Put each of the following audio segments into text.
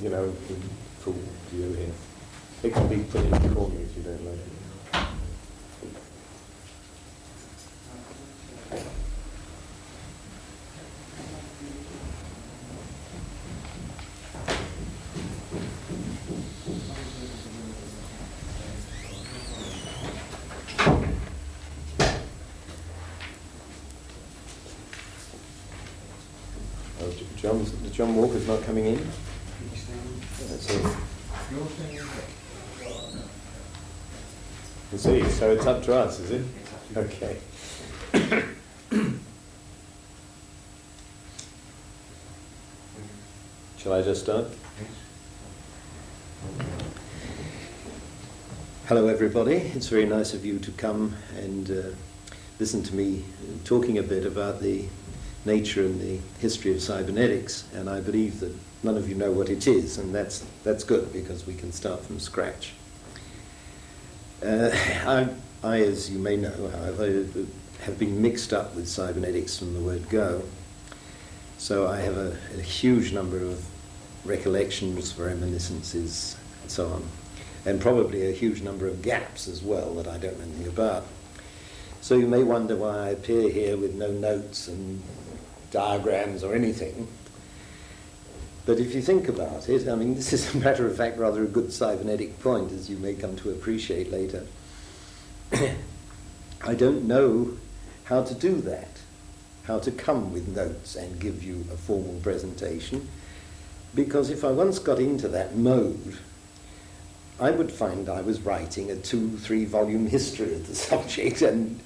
you know, in full view here. It can be put in the corner if you don't like it. John Walker's not coming in? That's it. I see, so it's up to us, is it? Okay. Shall I just start? Hello everybody, it's very nice of you to come and listen to me talking a bit about the nature and the history of cybernetics, and I believe that none of you know what it is, and that's good because we can start from scratch. I, as you may know, however, have been mixed up with cybernetics from the word go, so I have a huge number of recollections, reminiscences, and so on, and probably a huge number of gaps as well that I don't know anything about. So you may wonder why I appear here with no notes and diagrams or anything. But if you think about it, I mean, this is a matter of fact rather a good cybernetic point, as you may come to appreciate later. I don't know how to do that, how to come with notes and give you a formal presentation, because if I once got into that mode, I would find I was writing a 2-3 volume history of the subject, and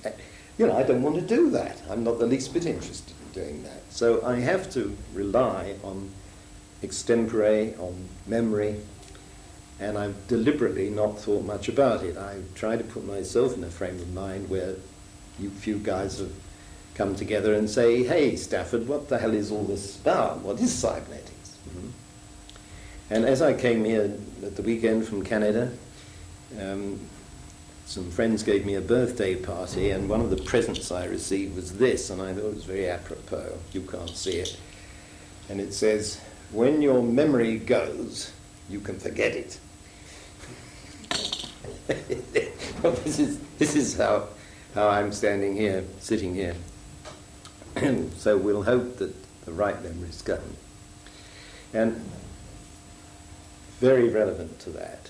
you know, I don't want to do that. I'm not the least bit interested in doing that. So I have to rely on extempore, on memory, and I've deliberately not thought much about it. I try to put myself in a frame of mind where you few guys have come together and say, hey, Stafford, what the hell is all this about? What is cybernetics? Mm-hmm. And as I came here at the weekend from Canada, some friends gave me a birthday party, and one of the presents I received was this, and I thought it was very apropos. You can't see it. And it says, when your memory goes, you can forget it. Well, this is how I'm standing here, sitting here. So we'll hope that the right memories come. And very relevant to that,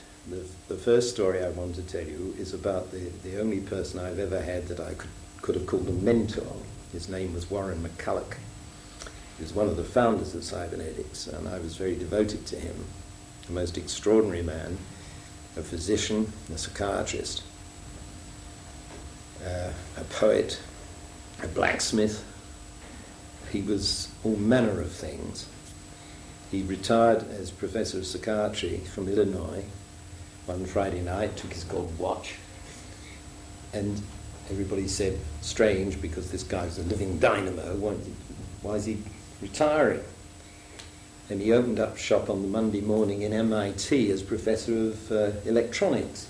the first story I want to tell you is about the only person I've ever had that I could have called a mentor. His name was Warren McCulloch. He was one of the founders of cybernetics, and I was very devoted to him. A most extraordinary man, a physician, a psychiatrist, a poet, a blacksmith. He was all manner of things. He retired as professor of psychiatry from Illinois one Friday night, took his gold watch, and everybody said, strange, because this guy's a living dynamo, why is he retiring? And he opened up shop on the Monday morning in MIT as professor of electronics.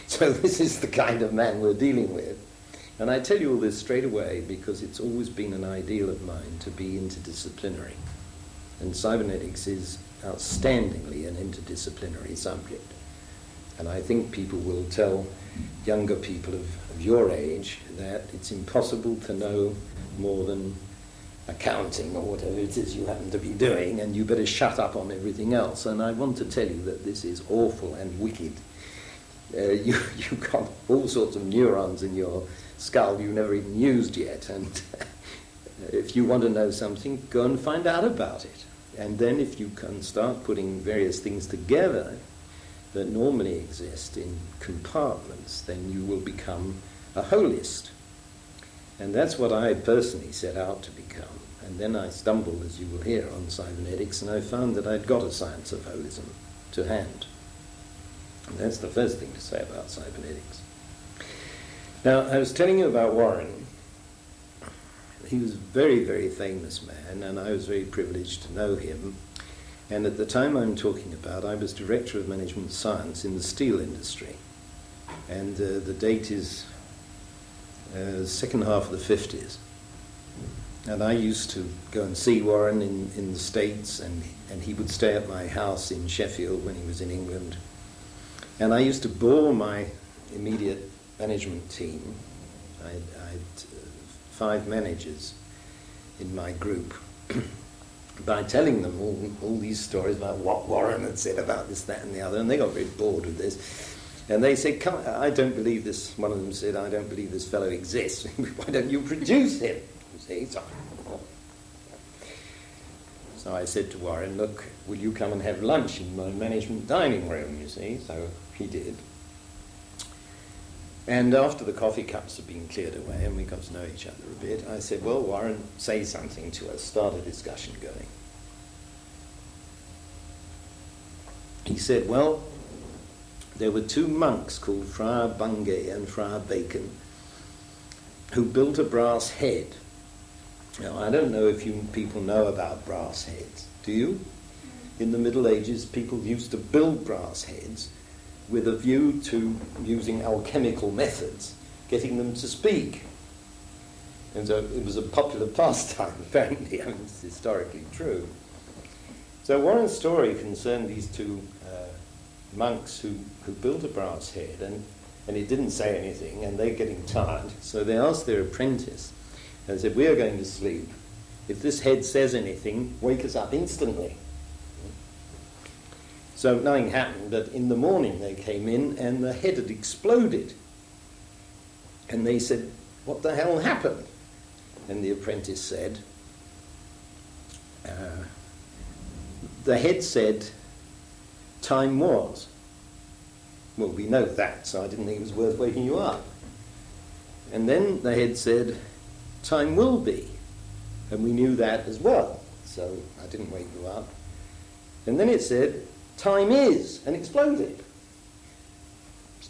So this is the kind of man we're dealing with. And I tell you all this straight away because it's always been an ideal of mine to be interdisciplinary. And cybernetics is outstandingly an interdisciplinary subject. And I think people will tell younger people of your age that it's impossible to know more than accounting or whatever it is you happen to be doing, and you better shut up on everything else. And I want to tell you that this is awful and wicked. You've got all sorts of neurons in your skull you never even used yet, and if you want to know something, go and find out about it. And then if you can start putting various things together that normally exist in compartments, then you will become a holist. And that's what I personally set out to become. And then I stumbled, as you will hear, on cybernetics, and I found that I'd got a science of holism to hand. And that's the first thing to say about cybernetics. Now, I was telling you about Warren. He was a very, very famous man, and I was very privileged to know him. And at the time I'm talking about, I was Director of Management Science in the steel industry. And the date is second half of the 50s. And I used to go and see Warren in the States, and he would stay at my house in Sheffield when he was in England. And I used to bore my immediate management team. I had 5 managers in my group by telling them all these stories about what Warren had said about this, that, and the other, and they got very bored with this. And they said, I don't believe this. One of them said, I don't believe this fellow exists. Why don't you produce him? You see, so I said to Warren, look, will you come and have lunch in my management dining room, you see? So he did. And after the coffee cups had been cleared away and we got to know each other a bit, I said, well, Warren, say something to us, start a discussion going. He said, well, there were 2 monks called Friar Bungay and Friar Bacon who built a brass head. Now, I don't know if you people know about brass heads. Do you? In the Middle Ages, people used to build brass heads with a view to using alchemical methods, getting them to speak. And so it was a popular pastime, apparently. I mean, it's historically true. So Warren's story concerned these 2 monks who built a brass head, and it didn't say anything, and they're getting tired. So they asked their apprentice, and said, we are going to sleep. If this head says anything, wake us up instantly. So nothing happened, but in the morning they came in and the head had exploded. And they said, what the hell happened? And the apprentice said, the head said, time was. Well, we know that, so I didn't think it was worth waking you up. And then the head said, time will be. And we knew that as well, so I didn't wake you up. And then it said, time is, and exploded.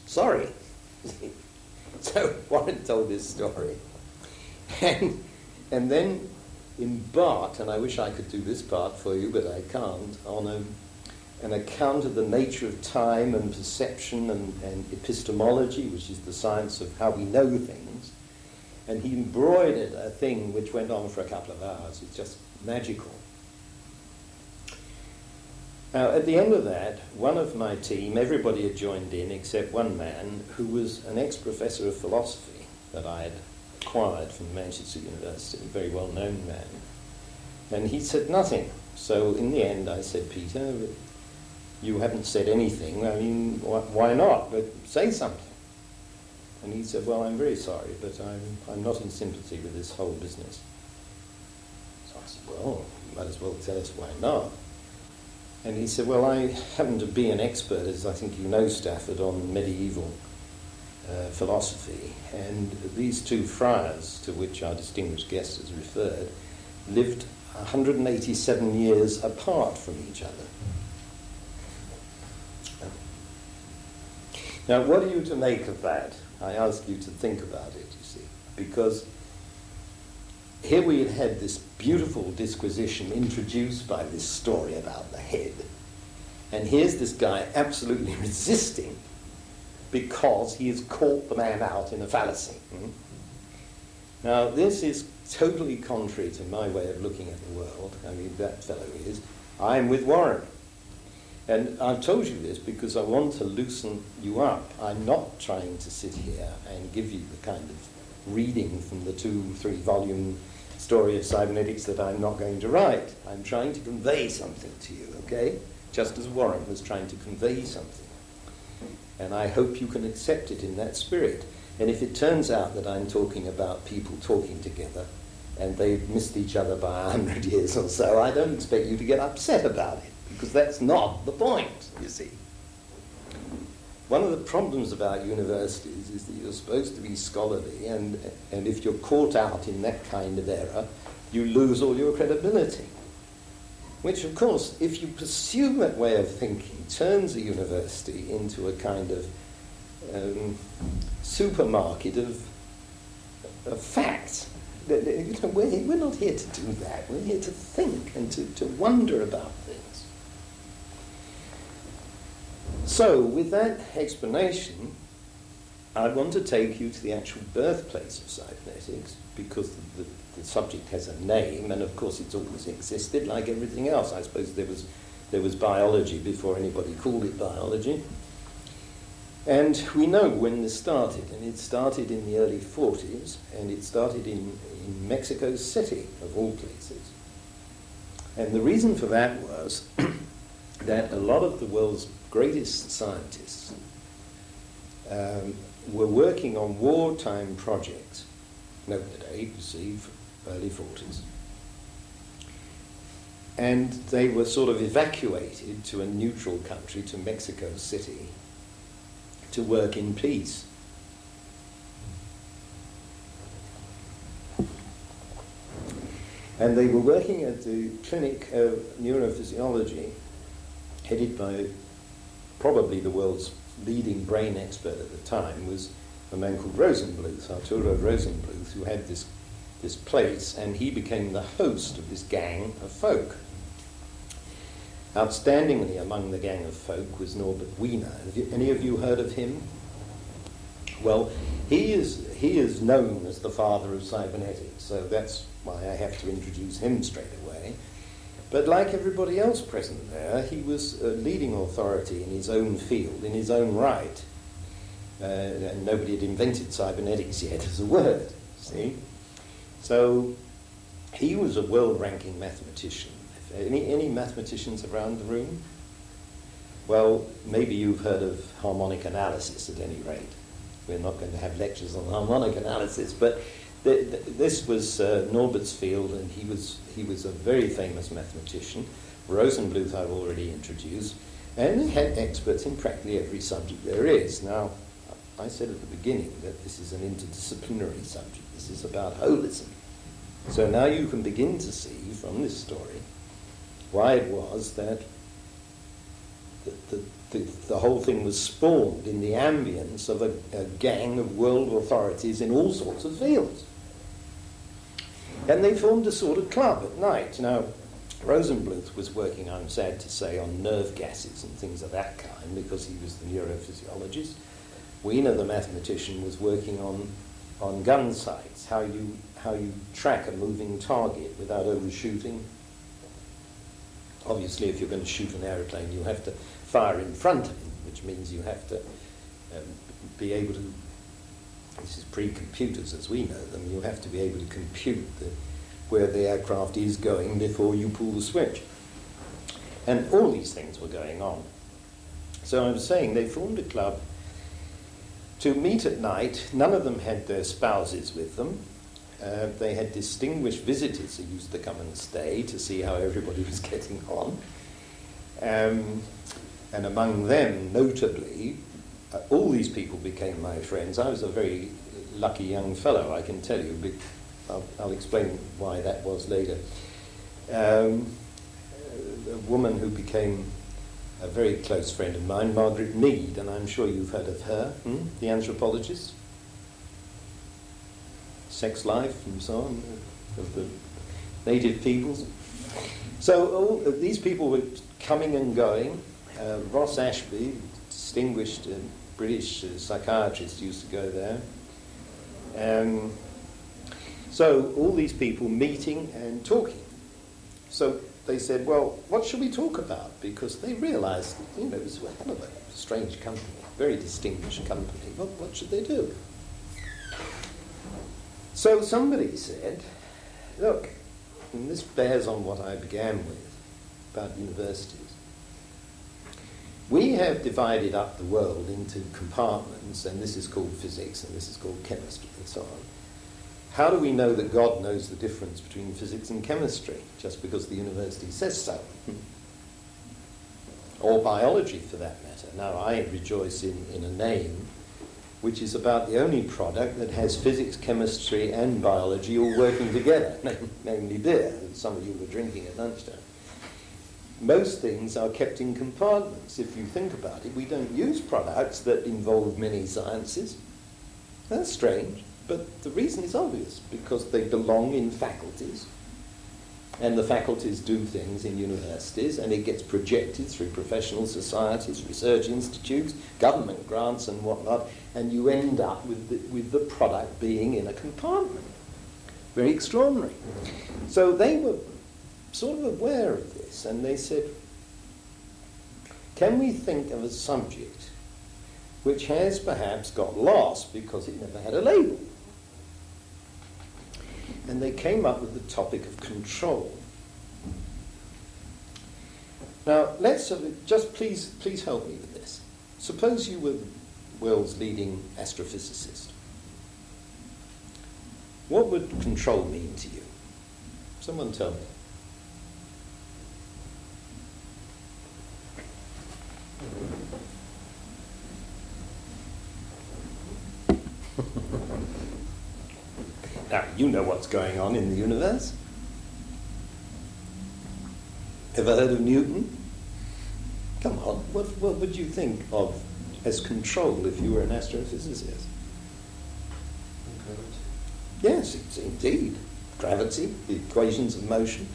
Sorry. So Warren told this story. And then in Bart, and I wish I could do this part for you, but I can't, on an account of the nature of time and perception and epistemology, which is the science of how we know things, and he embroidered a thing which went on for a couple of hours. It's just magical. Now, at the end of that, one of my team, everybody had joined in except one man who was an ex-professor of philosophy that I had acquired from Manchester University, a very well-known man. And he said nothing. So in the end, I said, Peter, you haven't said anything. I mean, why not? But say something. And he said, well, I'm very sorry, but I'm not in sympathy with this whole business. So I said, well, you might as well tell us why not. And he said, well, I happen to be an expert, as I think you know, Stafford, on medieval philosophy. And these 2 friars, to which our distinguished guest has referred, lived 187 years apart from each other. Now, what are you to make of that? I ask you to think about it, you see, because here we had this beautiful disquisition introduced by this story about the head, and here's this guy absolutely resisting because he has caught the man out in a fallacy. Now, this is totally contrary to my way of looking at the world. I mean, that fellow is. I'm with Warren. And I've told you this because I want to loosen you up. I'm not trying to sit here and give you the kind of reading from the 2-3 volume Story of Cybernetics that I'm not going to write. I'm trying to convey something to you, okay? Just as Warren was trying to convey something. And I hope you can accept it in that spirit. And if it turns out that I'm talking about people talking together and they've missed each other by 100 years or so, I don't expect you to get upset about it, because that's not the point, you see. One of the problems about universities is that you're supposed to be scholarly, and if you're caught out in that kind of error, you lose all your credibility. Which, of course, if you pursue that way of thinking, turns a university into a kind of supermarket of facts. You know, we're not here to do that. We're here to think and to wonder about things. So, with that explanation, I want to take you to the actual birthplace of cybernetics, because the subject has a name, and of course it's always existed like everything else. I suppose there was biology before anybody called it biology. And we know when this started, and it started in the early 40s, and it started in Mexico City, of all places. And the reason for that was that a lot of the world's greatest scientists were working on wartime projects. Note the date, you see, early 40s. And they were sort of evacuated to a neutral country, to Mexico City, to work in peace. And they were working at the clinic of neurophysiology, headed by probably the world's leading brain expert at the time, was a man called Rosenbluth, Arturo Rosenbluth, who had this place, and he became the host of this gang of folk. Outstandingly among the gang of folk was Norbert Weiner. Have any of you heard of him? Well, he is known as the father of cybernetics, so that's why I have to introduce him straight away. But like everybody else present there, he was a leading authority in his own field, in his own right. And nobody had invented cybernetics yet as a word, see? So he was a world-ranking mathematician. Any mathematicians around the room? Well, maybe you've heard of harmonic analysis at any rate. We're not going to have lectures on harmonic analysis, but this was Norbert's field, and he was a very famous mathematician. Rosenbluth I've already introduced, and he had experts in practically every subject there is. Now, I said at the beginning that this is an interdisciplinary subject. This is about holism. So now you can begin to see from this story why it was that the whole thing was spawned in the ambience of a gang of world authorities in all sorts of fields. And they formed a sort of club at night. Now, Rosenbluth was working, I'm sad to say, on nerve gases and things of that kind, because he was the neurophysiologist. Weiner, the mathematician, was working on gun sights, how you track a moving target without overshooting. Obviously, if you're going to shoot an aeroplane, you have to fire in front of it, which means you have to be able to, this is pre-computers as we know them, you have to be able to compute where the aircraft is going before you pull the switch. And all these things were going on. So I was saying they formed a club to meet at night. None of them had their spouses with them. They had distinguished visitors who used to come and stay to see how everybody was getting on. And among them, notably, all these people became my friends. I was a very lucky young fellow, I can tell you. I'll explain why that was later. A woman who became a very close friend of mine, Margaret Mead, and I'm sure you've heard of her, the anthropologist. Sex life and so on, of the native peoples. So all these people were coming and going. Ross Ashby, distinguished British psychiatrist, used to go there. So all these people meeting and talking. So they said, well, what should we talk about? Because they realized that, it was a hell of a strange company, very distinguished company. What should they do? So somebody said, look, and this bears on what I began with about universities. We have divided up the world into compartments, and this is called physics, and this is called chemistry, and so on. How do we know that God knows the difference between physics and chemistry, just because the university says so? Or biology, for that matter. Now, I rejoice in a name which is about the only product that has physics, chemistry, and biology all working together, namely beer, that some of you were drinking at lunchtime. Most things are kept in compartments. If you think about it, we don't use products that involve many sciences. That's strange, but the reason is obvious, because they belong in faculties. and the faculties do things in universities, and it gets projected through professional societies, research institutes, government grants and whatnot, and you end up with the product being in a compartment. Very extraordinary. So they were sort of aware of this, and they said, can we think of a subject which has perhaps got lost because it never had a label? And they came up with the topic of control. Now, just please help me with this. Suppose you were the world's leading astrophysicist. What would control mean to you? Someone tell me. Now, you know what's going on in the universe. Ever heard of Newton? Come on, what would you think of as control if you were an astrophysicist? Gravity. Yes, it's indeed. Gravity, the equations of motion,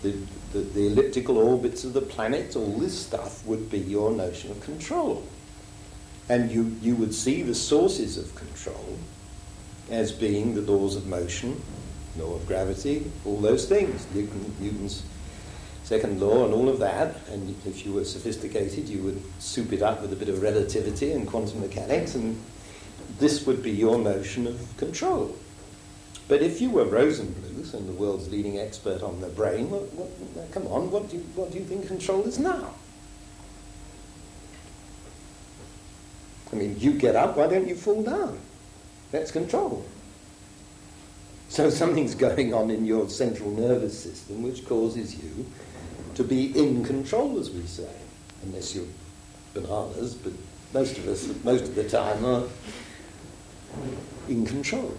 the elliptical orbits of the planets, all this stuff would be your notion of control. And you would see the sources of control as being the laws of motion, law of gravity, all those things, Newton's second law and all of that, and if you were sophisticated you would soup it up with a bit of relativity and quantum mechanics, and this would be your notion of control. But if you were Rosenbluth and the world's leading expert on the brain, come on, what do you think control is now? I mean, you get up, why don't you fall down? That's control. So something's going on in your central nervous system which causes you to be in control, as we say. Unless you're bananas, but most of us, most of the time, are in control.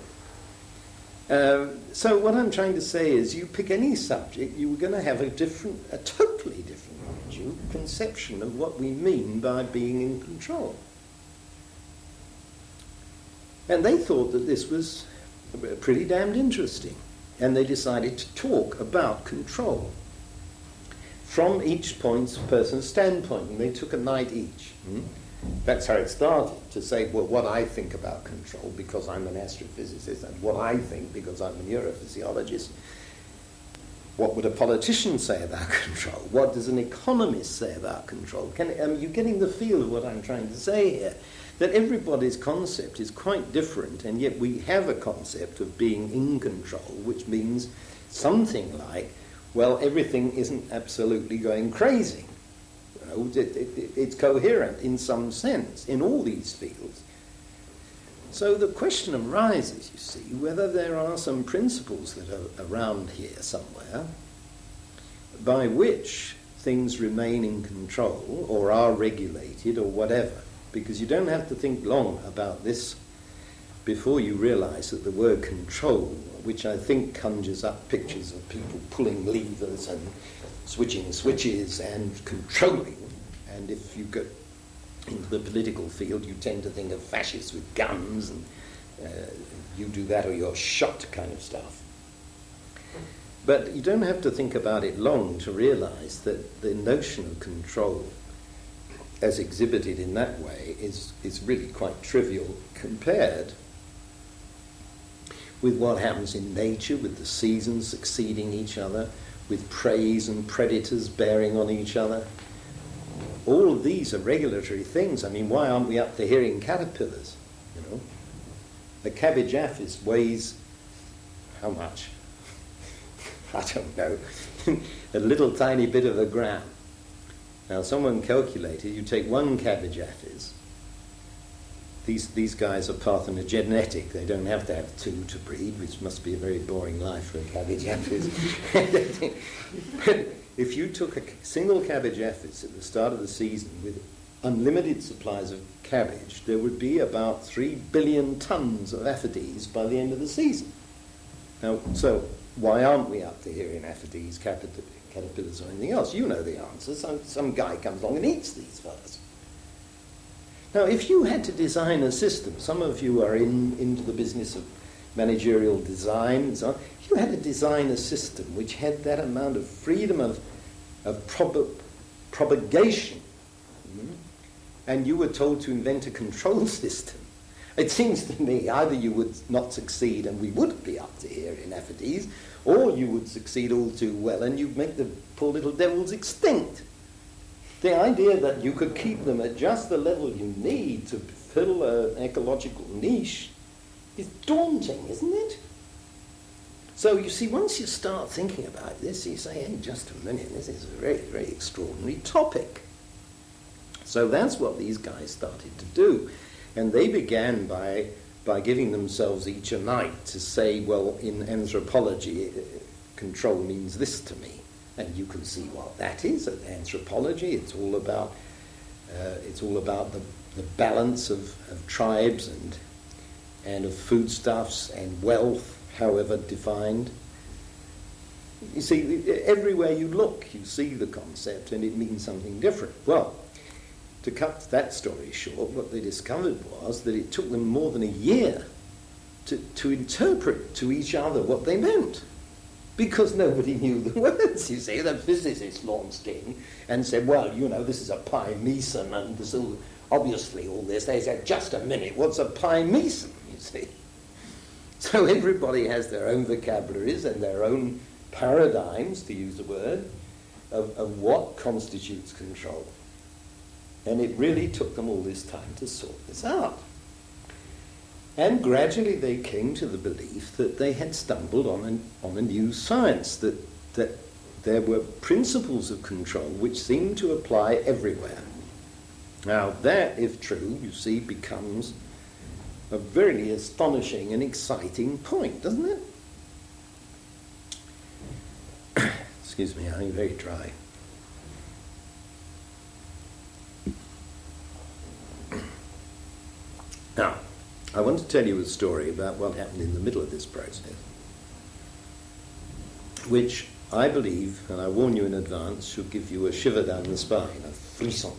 So what I'm trying to say is you pick any subject, you were going to have a totally different conception of what we mean by being in control. And they thought that this was pretty damned interesting. And they decided to talk about control from each person's standpoint. And they took a night each. That's how it started, to say, well, what I think about control because I'm an astrophysicist, and what I think because I'm a neurophysiologist. What would a politician say about control? What does an economist say about control? Are you getting the feel of what I'm trying to say here? That everybody's concept is quite different, and yet we have a concept of being in control, which means something like, well, everything isn't absolutely going crazy. You know, it's coherent in some sense in all these fields. So the question arises, you see, whether there are some principles that are around here somewhere by which things remain in control or are regulated or whatever. Because you don't have to think long about this before you realize that the word control, which I think conjures up pictures of people pulling levers and switching switches and controlling, and if you go into the political field you tend to think of fascists with guns and you do that or you're shot kind of stuff. But you don't have to think about it long to realize that the notion of control as exhibited in that way is really quite trivial compared with what happens in nature, with the seasons succeeding each other, with preys and predators bearing on each other. All of these are regulatory things. I mean, why aren't we up to hearing caterpillars? You know, a cabbage aphis weighs how much? I don't know. A little tiny bit of a gram. Now, someone calculated, you take one cabbage aphis, these guys are parthenogenetic, they don't have to have two to breed, which must be a very boring life for a cabbage aphis. But if you took a single cabbage aphis at the start of the season with unlimited supplies of cabbage, there would be about 3 billion tons of aphides by the end of the season. Now, so why aren't we up to hearing aphides, caterpillars or anything else? You know the answer. Some guy comes along and eats these fellas. Now, if you had to design a system, some of you are into the business of managerial design and so on. You had to design a system which had that amount of freedom of propagation, and you were told to invent a control system. It seems to me either you would not succeed and we would be up to here in Aphides, or you would succeed all too well and you'd make the poor little devils extinct. The idea that you could keep them at just the level you need to fill an ecological niche is daunting, isn't it? So you see, once you start thinking about this, you say, hey, just a minute, this is a very, very extraordinary topic. So that's what these guys started to do. And they began by giving themselves each a night to say, well, in anthropology, control means this to me. And you can see what that is. In anthropology, it's all about the balance of tribes and of foodstuffs and wealth, however defined. You see, everywhere you look, you see the concept, and it means something different. Well, to cut that story short, what they discovered was that it took them more than a year to interpret to each other what they meant, because nobody knew the words. You see, the physicists launched in and said, well, you know, this is a pi meson, and this obviously all this. They said, just a minute, what's a pi meson, you see? So everybody has their own vocabularies and their own paradigms, to use a word, of what constitutes control. And it really took them all this time to sort this out. And gradually they came to the belief that they had stumbled on a new science, that there were principles of control which seemed to apply everywhere. Now that, if true, you see, becomes a very astonishing and exciting point, doesn't it? Excuse me, I'm very dry. Now, I want to tell you a story about what happened in the middle of this process, which I believe, and I warn you in advance, should give you a shiver down the spine, a frisson.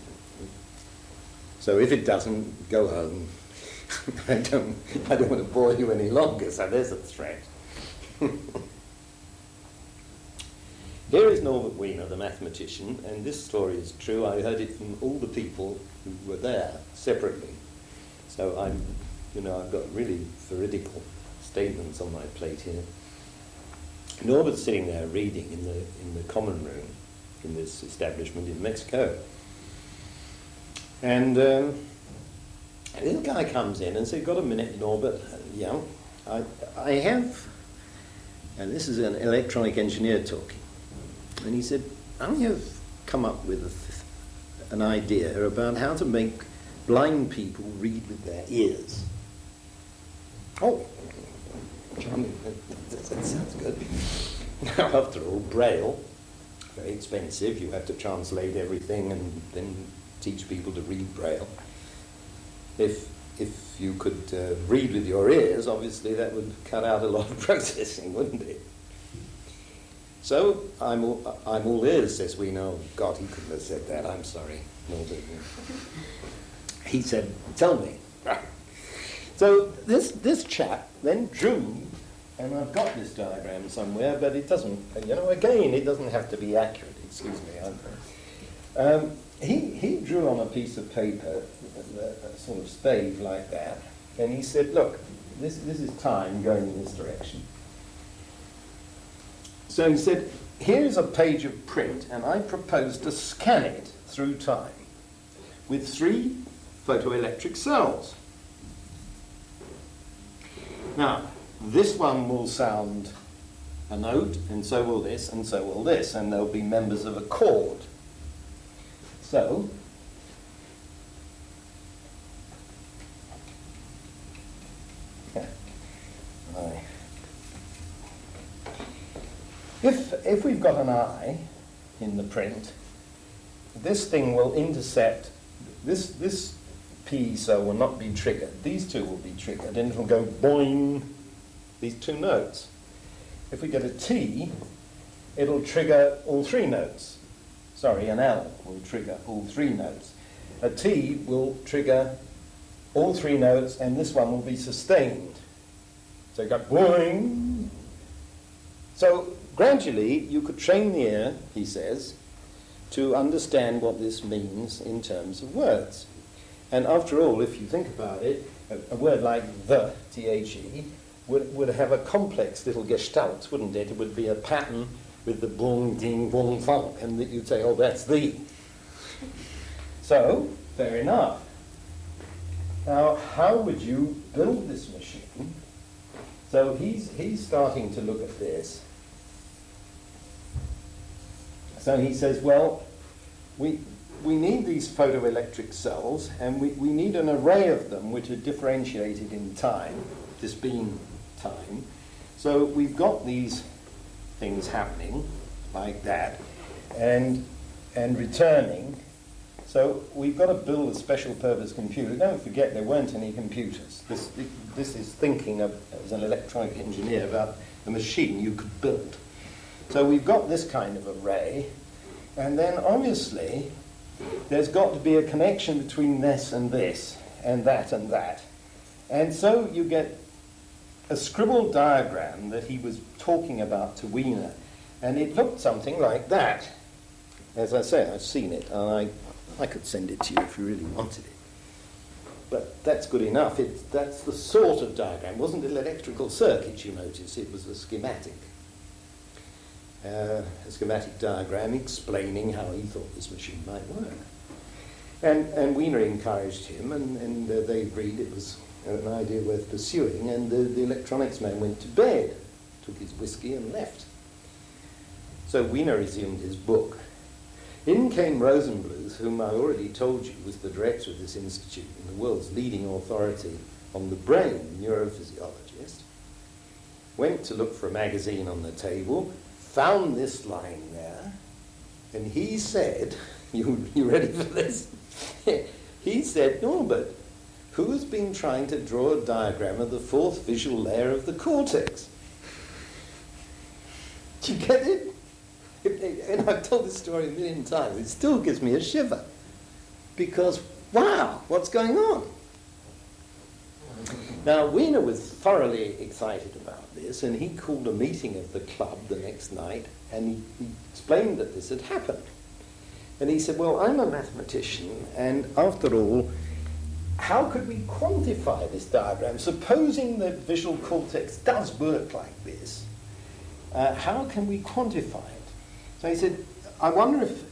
So if it doesn't, go home. I don't want to bore you any longer, so there's a threat. Here is Norbert Weiner, the mathematician, and this story is true. I heard it from all the people who were there separately. So I've got really veridical statements on my plate here. Norbert's sitting there reading in the common room in this establishment in Mexico. And this guy comes in and says, got a minute, Norbert? Yeah, I have, and this is an electronic engineer talking. And he said, I have come up with an idea about how to make blind people read with their ears. Oh, charming. That sounds good. Now, after all, Braille, very expensive. You have to translate everything and then teach people to read Braille. If you could read with your ears, obviously that would cut out a lot of processing, wouldn't it? So I'm all ears, says we know. God, he couldn't have said that. I'm sorry. He said, tell me. So this chap then drew, and I've got this diagram somewhere, but it doesn't, again, it doesn't have to be accurate. Excuse me. He drew on a piece of paper a sort of stave like that, and he said, look, this is time going in this direction. So he said, here's a page of print, and I propose to scan it through time with 3 photoelectric cells. Now, this one will sound a note, and so will this, and so will this, and they'll be members of a chord. So, if we've got an eye in the print, this thing will intercept, this P cell will not be triggered. These two will be triggered, and it will go boing, these 2 notes. If we get a T, it'll trigger all 3 notes. Sorry, an L will trigger all 3 notes. A T will trigger all 3 notes, and this one will be sustained. So you go boing. So gradually you could train the ear, he says, to understand what this means in terms of words. And after all, if you think about it, a word like the, T-H-E, would have a complex little gestalt, wouldn't it? It would be a pattern with the boom, ding, boom, funk, and that you'd say, oh, that's the. So, fair enough. Now, how would you build this machine? So he's starting to look at this. So he says, well, we need these photoelectric cells, and we need an array of them which are differentiated in time, this being time. So we've got these things happening like that, and returning. So we've got to build a special purpose computer. Don't forget, there weren't any computers. This is thinking of, as an electronic engineer, about the machine you could build. So we've got this kind of array, and then obviously there's got to be a connection between this and that and that. And so you get a scribbled diagram that he was talking about to Weiner, and it looked something like that. As I say, I've seen it, and I could send it to you if you really wanted it. But that's good enough. That's the sort of diagram. It wasn't an electrical circuit, you notice. It was a schematic. A schematic diagram explaining how he thought this machine might work. And Weiner encouraged him, and they agreed it was an idea worth pursuing, and the electronics man went to bed, took his whiskey and left. So Weiner resumed his book. In came Rosenbluth, whom I already told you was the director of this institute and the world's leading authority on the brain, neurophysiologist. Went to look for a magazine on the table, found this line there, and he said, you ready for this? He said, Norbert, who has been trying to draw a diagram of the fourth visual layer of the cortex? Do you get it? And I've told this story a million times. It still gives me a shiver. Because, wow, what's going on? Now, Weiner was thoroughly excited about this, and he called a meeting of the club the next night, and he explained that this had happened. And he said, well, I'm a mathematician, and after all, how could we quantify this diagram? Supposing the visual cortex does work like this, how can we quantify it? So he said, I wonder if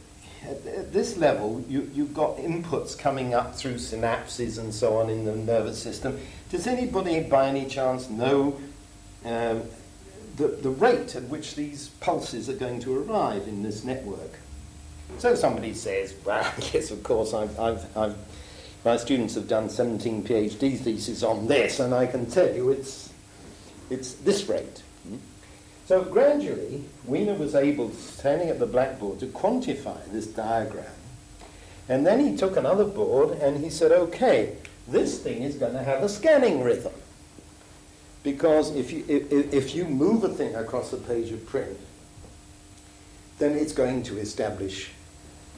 at this level you've got inputs coming up through synapses and so on in the nervous system. Does anybody by any chance know the rate at which these pulses are going to arrive in this network? So somebody says, well, yes, of course, my students have done 17 PhD theses on this, and I can tell you it's this rate. So gradually, Weiner was able, standing at the blackboard, to quantify this diagram. And then he took another board and he said, okay, this thing is going to have a scanning rhythm. Because if you move a thing across a page of print, then it's going to establish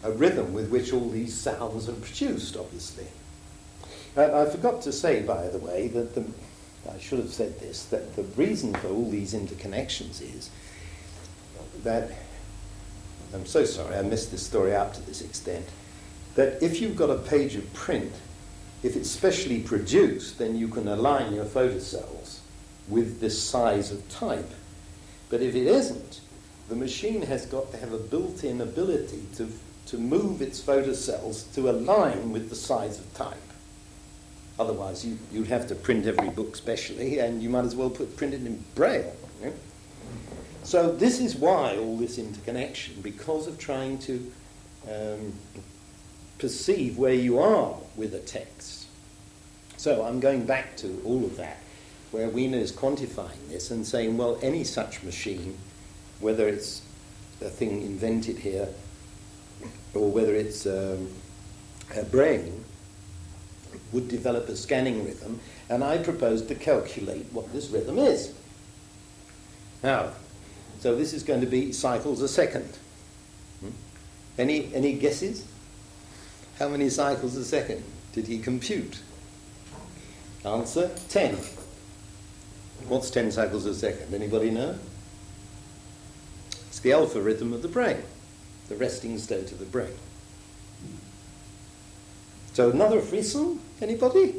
a rhythm with which all these sounds are produced, obviously. I forgot to say, by the way, that I should have said this, that the reason for all these interconnections is that, I'm so sorry, I missed this story out to this extent, that if you've got a page of print, if it's specially produced, then you can align your photocells with this size of type. But if it isn't, the machine has got to have a built-in ability to move its photocells to align with the size of type. Otherwise, you'd have to print every book specially, and you might as well print it in Braille. You know? So this is why all this interconnection, because of trying to perceive where you are with a text. So I'm going back to all of that, where Weiner is quantifying this and saying, well, any such machine, whether it's a thing invented here or whether it's a brain, would develop a scanning rhythm, and I propose to calculate what this rhythm is. Now, so this is going to be cycles a second. Any guesses? How many cycles a second did he compute? Answer, 10. What's 10 cycles a second? Anybody know? It's the alpha rhythm of the brain, the resting state of the brain. So another frisson? Anybody?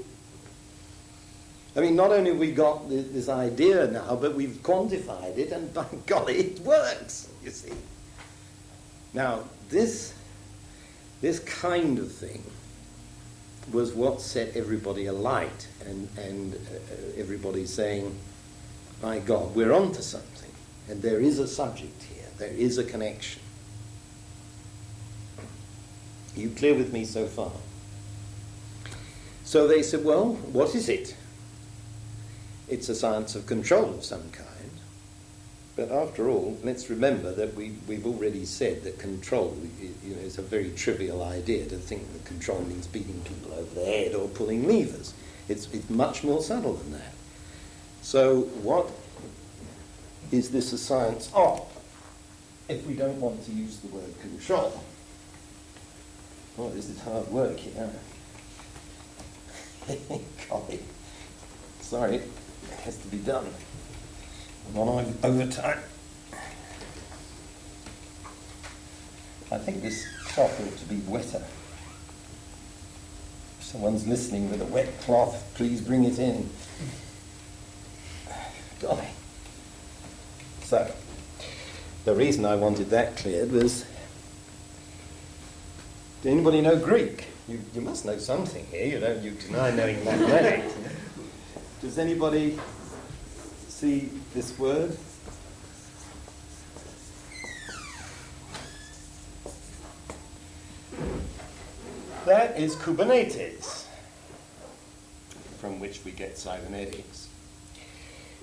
I mean, not only have we got this idea now, but we've quantified it, and by golly, it works, you see. Now, this kind of thing was what set everybody alight, and everybody saying, my God, we're onto something, and there is a subject here, there is a connection. Are you clear with me so far? So they said, well, what is it? It's a science of control of some kind. But after all, let's remember that we've already said that control is a very trivial idea, to think that control means beating people over the head or pulling levers. It's much more subtle than that. So what is this a science of, if we don't want to use the word control? Well, this is hard work here. Golly. Sorry, it has to be done. I'm on overtime. I think this cloth ought to be wetter. If someone's listening with a wet cloth, please bring it in. Golly. So, the reason I wanted that cleared was, did anybody know Greek? You must know something here. You deny knowing mathematics. Does anybody see this word? That is Kubernetes, from which we get cybernetics.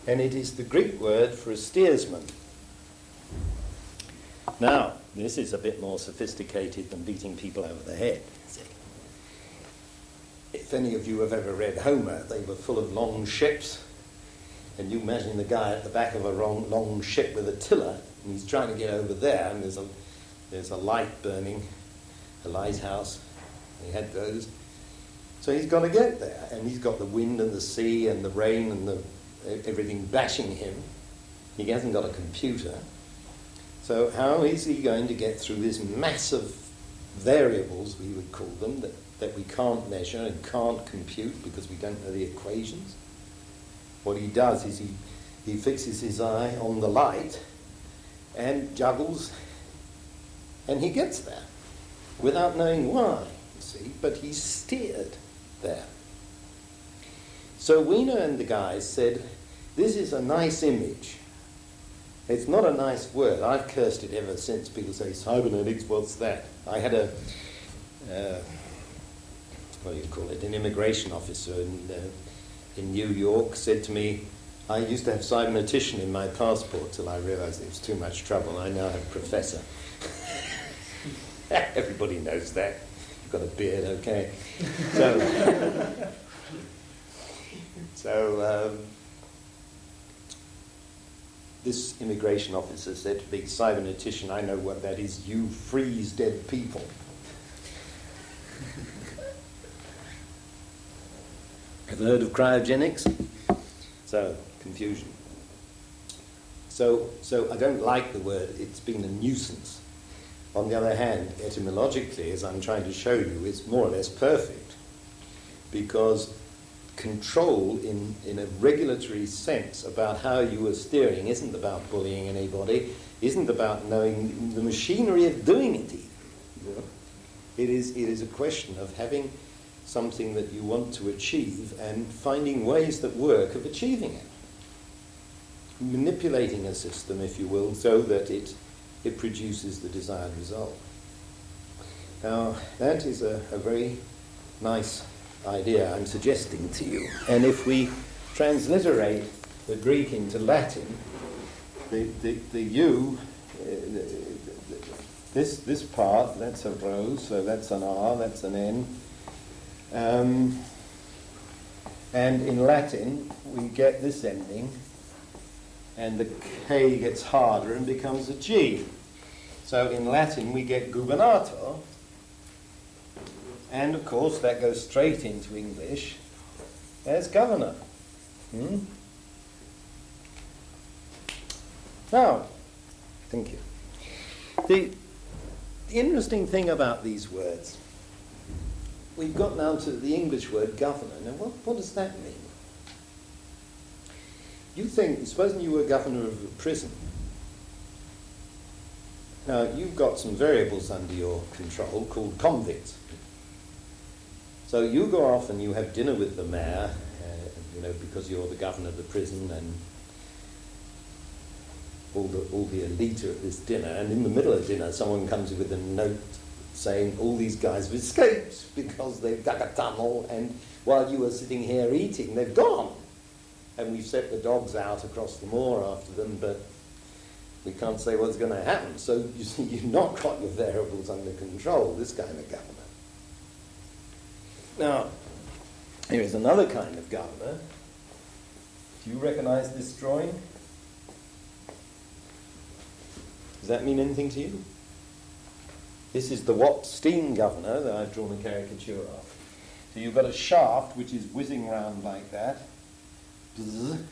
And it is the Greek word for a steersman. Now, this is a bit more sophisticated than beating people over the head. See? If any of you have ever read Homer, they were full of long ships, and you imagine the guy at the back of a long ship with a tiller, and he's trying to get over there, and there's a light burning, a lighthouse. He had those. So he's got to get there, and he's got the wind and the sea and the rain and everything bashing him. He hasn't got a computer. So how is he going to get through this mass of variables, we would call them, that we can't measure and can't compute because we don't know the equations? What he does is he fixes his eye on the light and juggles, and he gets there without knowing why, you see, but he's steered there. So Weiner and the guys said, this is a nice image. It's not a nice word. I've cursed it ever since. People say, cybernetics, what's that? I had a, what do you call it, an immigration officer in New York said to me, I used to have cybernetician in my passport till I realized it was too much trouble. I now have professor. Everybody knows that. You've got a beard, okay. So this immigration officer said to me, cybernetician, I know what that is. You freeze dead people. Have you heard of cryogenics? So, confusion. So I don't like the word. It's been a nuisance. On the other hand, etymologically, as I'm trying to show you, it's more or less perfect. Because control in a regulatory sense about how you are steering isn't about bullying anybody, isn't about knowing the machinery of doing it even. You know? It is a question of having something that you want to achieve and finding ways that work of achieving it. Manipulating a system, if you will, so that it produces the desired result. Now, that is a very nice idea I'm suggesting to you. And if we transliterate the Greek into Latin, the U, this part, that's a rho, so that's an R, that's an N. And in Latin, we get this ending, and the K gets harder and becomes a G. So in Latin, we get gubernator, and of course, that goes straight into English as governor. Now, thank you. The interesting thing about these words, we've got now to the English word governor. Now, what does that mean? You think, supposing you were governor of a prison. Now, you've got some variables under your control called convicts. So you go off and you have dinner with the mayor, because you're the governor of the prison, and all the elite are at this dinner, and in the middle of dinner someone comes with a note saying all these guys have escaped because they've dug a tunnel, and while you were sitting here eating, they've gone. And we've set the dogs out across the moor after them, but we can't say what's going to happen. So you see, you've not got your variables under control, this kind of governor. Now, here is another kind of governor. Do you recognize this drawing? Does that mean anything to you? This is the Watt steam governor that I've drawn a caricature of. So you've got a shaft which is whizzing round like that. Bzz.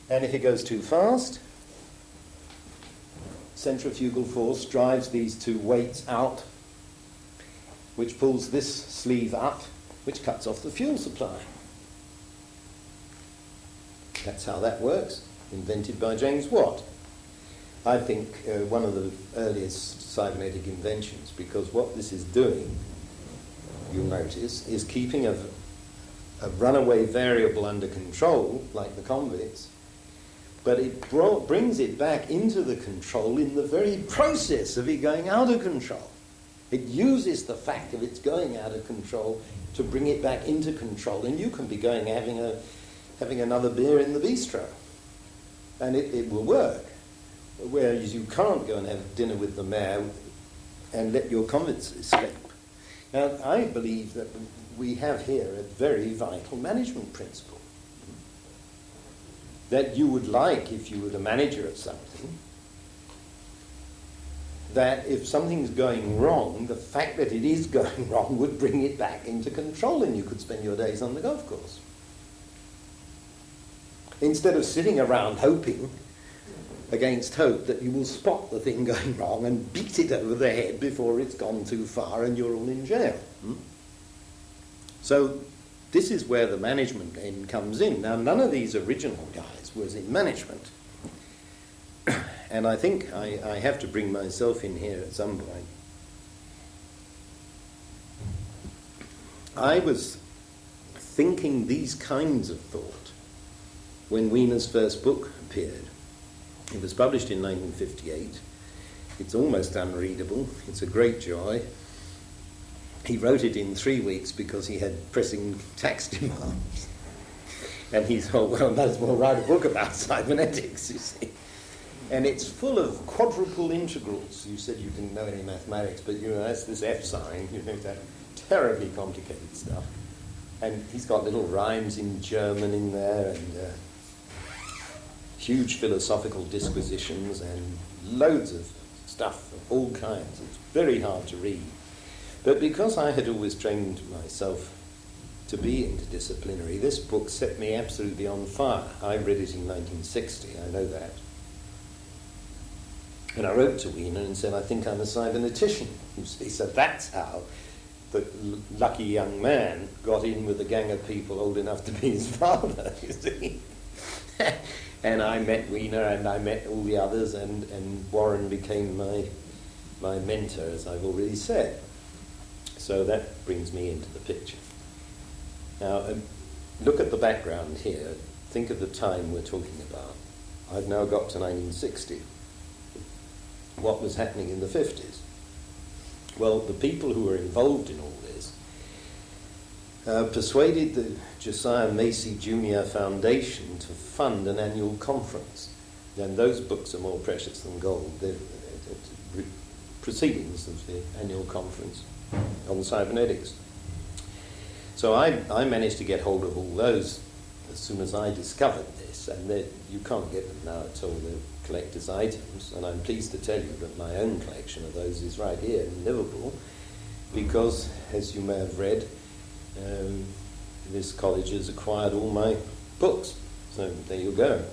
And if it goes too fast, centrifugal force drives these two weights out, which pulls this sleeve up, which cuts off the fuel supply. That's how that works, invented by James Watt. I think one of the earliest cybernetic inventions, because what this is doing, you'll notice, is keeping a runaway variable under control, like the convicts, but it brings it back into the control in the very process of it going out of control. It uses the fact of it's going out of control to bring it back into control, and you can be going having another beer in the bistro, and it will work. Whereas you can't go and have dinner with the mayor and let your convicts escape. Now, I believe that we have here a very vital management principle that you would like if you were the manager of something, that if something's going wrong, the fact that it is going wrong would bring it back into control, and you could spend your days on the golf course. Instead of sitting around hoping against hope that you will spot the thing going wrong and beat it over the head before it's gone too far and you're all in jail. So this is where the management game comes in. Now, none of these original guys was in management. And I think I have to bring myself in here at some point. I was thinking these kinds of thought when Weiner's first book appeared. It was published in 1958. It's almost unreadable. It's a great joy. He wrote it in 3 weeks because he had pressing tax demands. And he thought, well, I might as well write a book about cybernetics, you see. And it's full of quadruple integrals. You said you didn't know any mathematics, but that's this F sign, that terribly complicated stuff. And he's got little rhymes in German in there, and huge philosophical disquisitions and loads of stuff of all kinds. It's very hard to read. But because I had always trained myself to be interdisciplinary, this book set me absolutely on fire. I read it in 1960, I know that. And I wrote to Weiner and said, I think I'm a cybernetician. You see, so that's how the lucky young man got in with a gang of people old enough to be his father, you see. And I met Weiner and I met all the others, and Warren became my mentor, as I've already said. So that brings me into the picture. Now, look at the background here. Think of the time we're talking about. I've now got to 1960. What was happening in the 50s? Well, the people who were involved in all this persuaded the Josiah Macy Jr. Foundation to fund an annual conference. And those books are more precious than gold. They're proceedings of the annual conference on cybernetics. So I managed to get hold of all those as soon as I discovered this, and you can't get them now at all. They're collector's items, and I'm pleased to tell you that my own collection of those is right here in Liverpool, because, as you may have read, this college has acquired all my books. So there you go.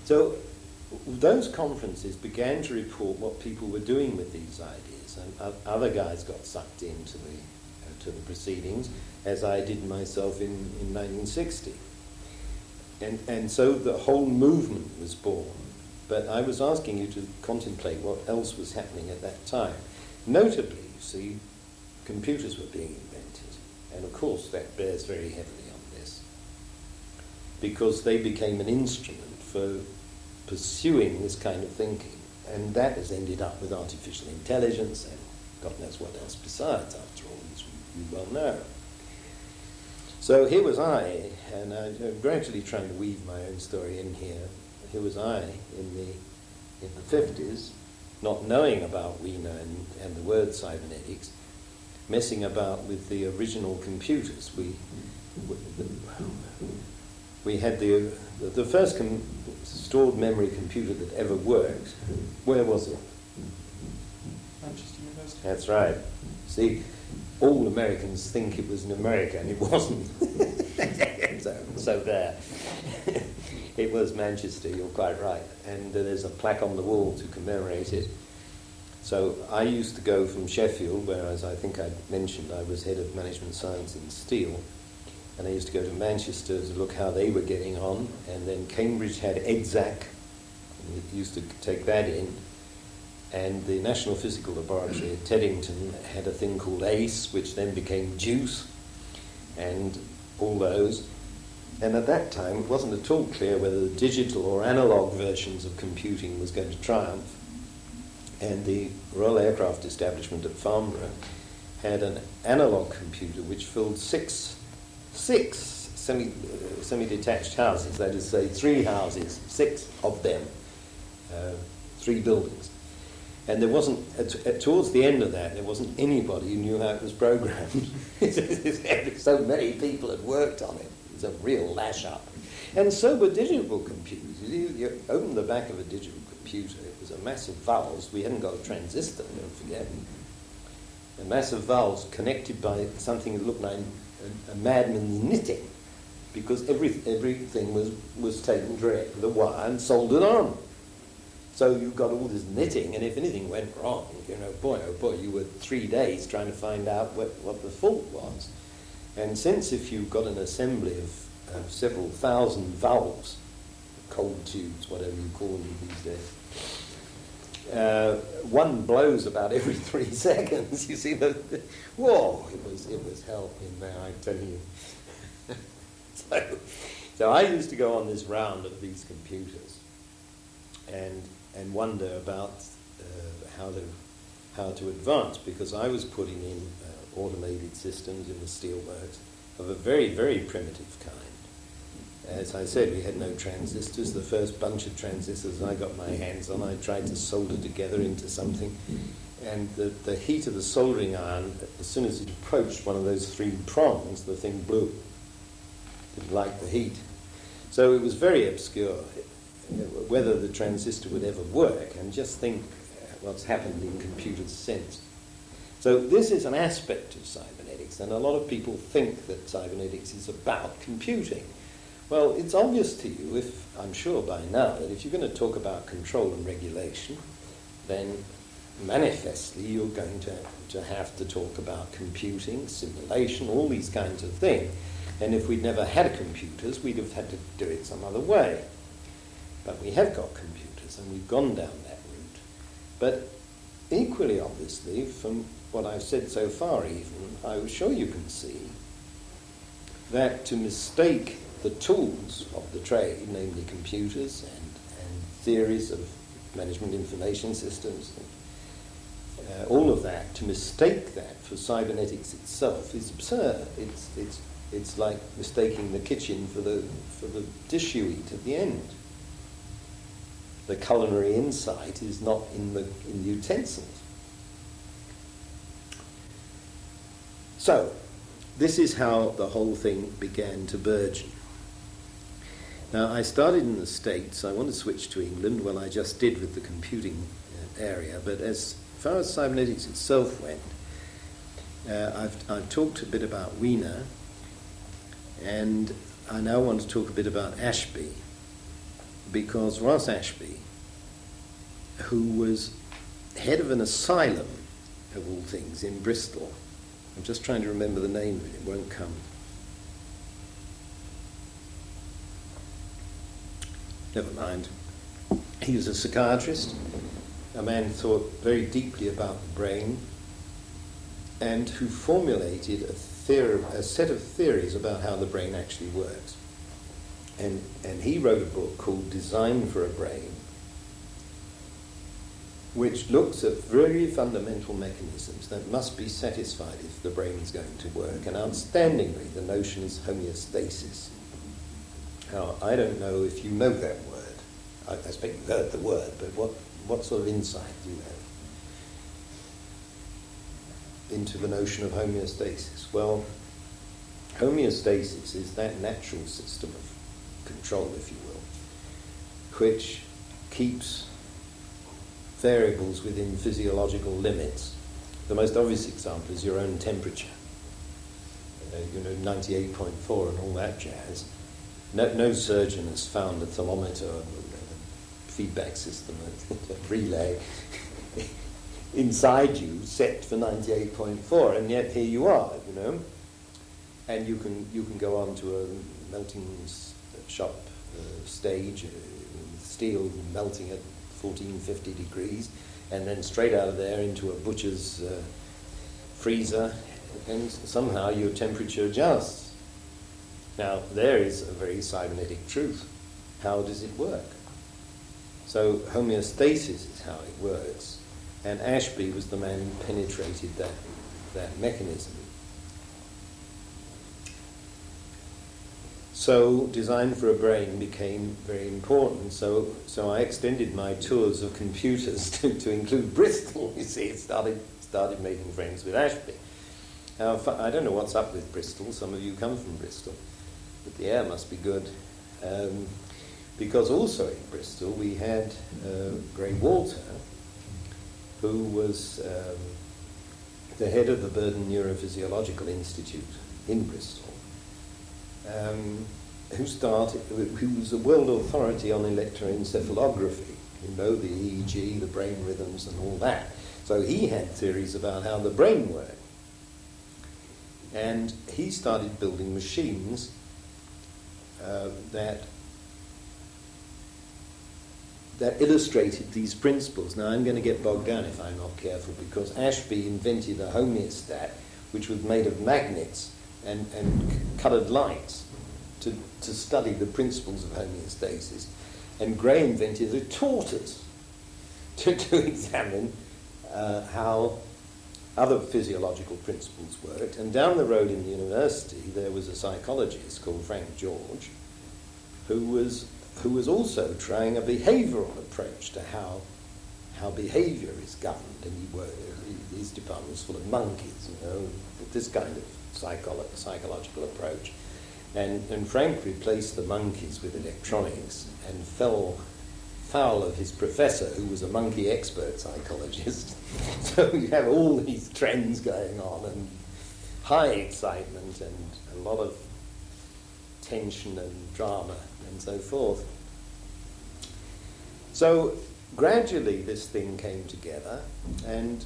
So those conferences began to report what people were doing with these ideas, and other guys got sucked into to the proceedings, as I did myself in 1960. And so the whole movement was born. But I was asking you to contemplate what else was happening at that time. Notably, you see, computers were being invented. And of course that bears very heavily on this, because they became an instrument for pursuing this kind of thinking. And that has ended up with artificial intelligence and God knows what else besides, after all, as you well know. So here was I, and I'm gradually trying to weave my own story in here. Here was I in the 50s, not knowing about Weiner and the word cybernetics, messing about with the original computers. We had the first stored memory computer that ever worked. Where was it? Manchester University. That's right. See, all Americans think it was in America, and it wasn't. so there. It was Manchester, you're quite right. And there's a plaque on the wall to commemorate it. So I used to go from Sheffield, where, as I think I mentioned, I was head of management science in steel, and I used to go to Manchester to look how they were getting on, and then Cambridge had EXAC, and we used to take that in, and the National Physical Laboratory at Teddington had a thing called ACE, which then became JUICE, and all those. And at that time, it wasn't at all clear whether the digital or analog versions of computing was going to triumph. And the Royal Aircraft Establishment at Farnborough had an analog computer which filled six semi-detached houses, that is, say, 3 houses, 6 of them, 3 buildings. And there wasn't, towards the end of that, there wasn't anybody who knew how it was programmed. So many people had worked on it. It was a real lash-up. And so were digital computers. You open the back of a digital computer, it was a massive valves. We hadn't got a transistor, don't forget. A massive valves connected by something that looked like a madman's knitting, because everything was taken direct with a wire and soldered on. So you got all this knitting, and if anything went wrong, boy, oh boy, you were 3 days trying to find out what the fault was. And since if you've got an assembly of several thousand valves, cold tubes, whatever you call them these days, one blows about every 3 seconds. You see, whoa, it was hell in there, I tell you. So I used to go on this round of these computers and wonder about how to advance, because I was putting in automated systems in the steelworks of a very, very primitive kind. As I said, we had no transistors. The first bunch of transistors I got my hands on, I tried to solder together into something, and the heat of the soldering iron, as soon as it approached one of those 3 prongs, the thing blew. Didn't like the heat. So it was very obscure whether the transistor would ever work, and just think what's happened in computers since. So this is an aspect of cybernetics, and a lot of people think that cybernetics is about computing. Well, it's obvious to you, I'm sure by now, that if you're going to talk about control and regulation, then manifestly you're going to have to talk about computing, simulation, all these kinds of things. And if we'd never had computers, we'd have had to do it some other way. But we have got computers, and we've gone down that route. But equally obviously, from what I've said so far even, I'm sure you can see that to mistake the tools of the trade, namely computers and theories of management information systems, all of that, to mistake that for cybernetics itself is absurd. It's like mistaking the kitchen for the dish you eat at the end. The culinary insight is not in the utensils. So, this is how the whole thing began to burgeon. Now, I started in the States. I want to switch to England. Well, I just did with the computing area. But as far as cybernetics itself went, I've talked a bit about Weiner, and I now want to talk a bit about Ashby, because Ross Ashby, who was head of an asylum, of all things, in Bristol. I'm just trying to remember the name of it, it won't come. Never mind. He was a psychiatrist, a man who thought very deeply about the brain, and who formulated a set of theories about how the brain actually works. And he wrote a book called Design for a Brain, which looks at very fundamental mechanisms that must be satisfied if the brain is going to work. And outstandingly, the notion is homeostasis. Now, I don't know if you know that word. I expect you've heard the word, but what sort of insight do you have into the notion of homeostasis? Well, homeostasis is that natural system of control, if you will, which keeps variables within physiological limits. The most obvious example is your own temperature. 98.4 and all that jazz. No surgeon has found a thermometer, a feedback system, a relay inside you set for 98.4, and yet here you are, and you can go on to a melting shop stage, steel melting at 1450 degrees, and then straight out of there into a butcher's freezer, and somehow your temperature adjusts. Now, there is a very cybernetic truth. How does it work? So homeostasis is how it works, and Ashby was the man who penetrated that mechanism. So Design for a Brain became very important. So I extended my tours of computers to include Bristol. You see, it started making friends with Ashby. Now, I don't know what's up with Bristol. Some of you come from Bristol, but the air must be good. Because also in Bristol we had Grey Walter, who was the head of the Burden Neurophysiological Institute in Bristol, who was a world authority on electroencephalography, the EEG, the brain rhythms and all that. So he had theories about how the brain worked. And he started building machines that illustrated these principles. Now, I'm going to get bogged down if I'm not careful, because Ashby invented a homeostat which was made of magnets and coloured lights to study the principles of homeostasis. And Gray invented a tortoise to examine how other physiological principles worked. And down the road in the university, there was a psychologist called Frank George, who was also trying a behavioural approach to how behaviour is governed. And his department was full of monkeys, this kind of psychological approach. And Frank replaced the monkeys with electronics and fell foul of his professor, who was a monkey expert psychologist. So you have all these trends going on, and high excitement and a lot of tension and drama and so forth. So gradually this thing came together, and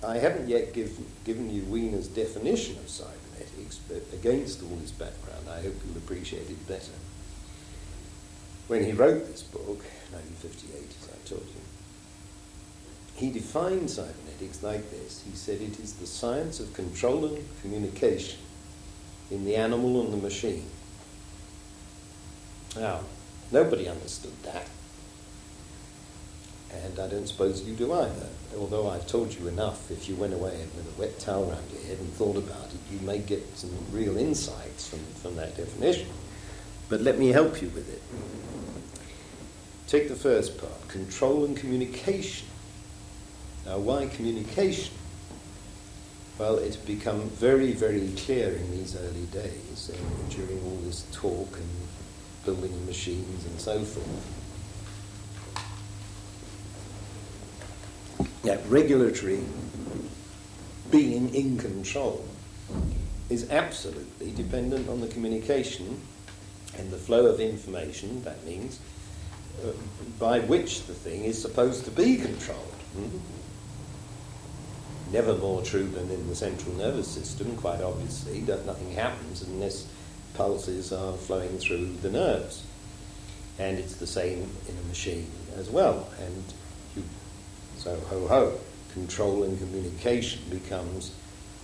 I haven't yet given you Weiner's definition of cybernetics, but against all this background, I hope you'll appreciate it better. When he wrote this book, 1958, as I told you, he defined cybernetics like this. He said it is the science of controlling communication in the animal and the machine. Now, nobody understood that, and I don't suppose you do either, although I've told you enough. If you went away with a wet towel around your head and thought about it, you may get some real insights from that definition. But let me help you with it. Take the first part, control and communication. Now, why communication? Well, it's become very, very clear in these early days, during all this talk and building of machines and so forth, that regulatory being in control is absolutely dependent on the communication And the flow of information, that means, by which the thing is supposed to be controlled. Never more true than in the central nervous system, quite obviously, that nothing happens unless pulses are flowing through the nerves. And it's the same in a machine as well. And so control and communication becomes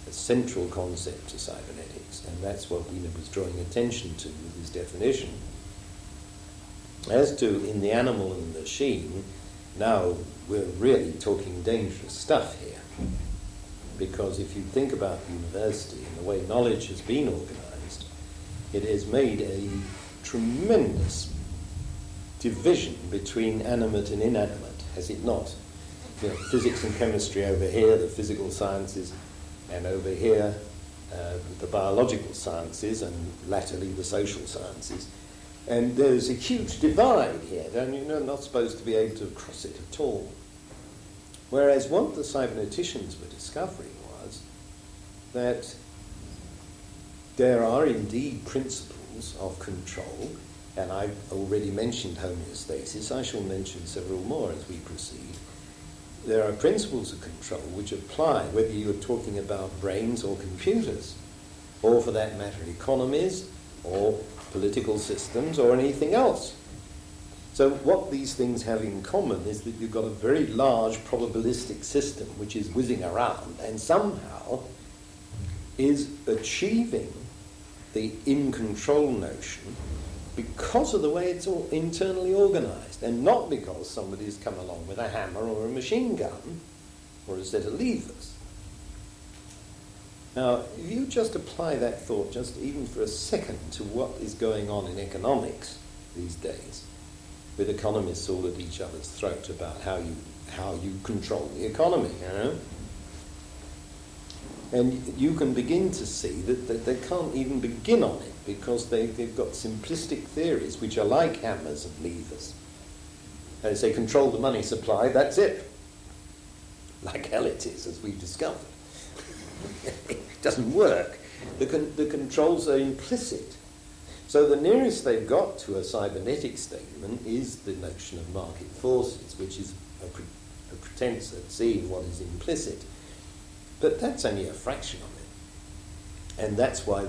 a central concept to cybernetics, and that's what Weiner was drawing attention to with his definition. As to in the animal and the machine, now we're really talking dangerous stuff here, because if you think about the university and the way knowledge has been organised, it has made a tremendous division between animate and inanimate, has it not? You know, physics and chemistry over here, the physical sciences, and over here the biological sciences, and latterly the social sciences. And there's a huge divide here, and you're not supposed to be able to cross it at all. Whereas what the cyberneticians were discovering was that there are indeed principles of control, and I've already mentioned homeostasis. I shall mention several more as we proceed. There are principles of control which apply whether you're talking about brains or computers, or for that matter economies, or political systems, or anything else. So what these things have in common is that you've got a very large probabilistic system which is whizzing around and somehow is achieving the in-control notion because of the way it's all internally organised, and not because somebody's come along with a hammer or a machine gun or a set of levers. Now, if you just apply that thought just even for a second to what is going on in economics these days, with economists all at each other's throat about how you control the economy, you know? And you can begin to see that they can't even begin on it because they've got simplistic theories which are like hammers and levers. They say control the money supply, that's it. Like hell it is, as we've discovered. It doesn't work. The controls are implicit. So the nearest they've got to a cybernetic statement is the notion of market forces, which is a pretense at seeing what is implicit. But that's only a fraction of it. And that's why,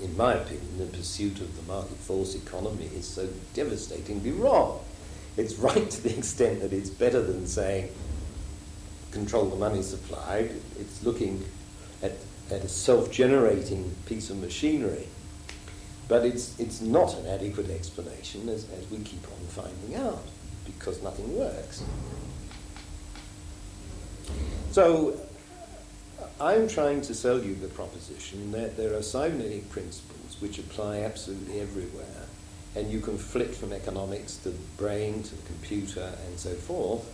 in my opinion, the pursuit of the market force economy is so devastatingly wrong. It's right to the extent that it's better than saying control the money supply. It's looking at a self-generating piece of machinery. But it's not an adequate explanation, as we keep on finding out, because nothing works. So I'm trying to sell you the proposition that there are cybernetic principles which apply absolutely everywhere, and you can flit from economics to the brain, to the computer, and so forth,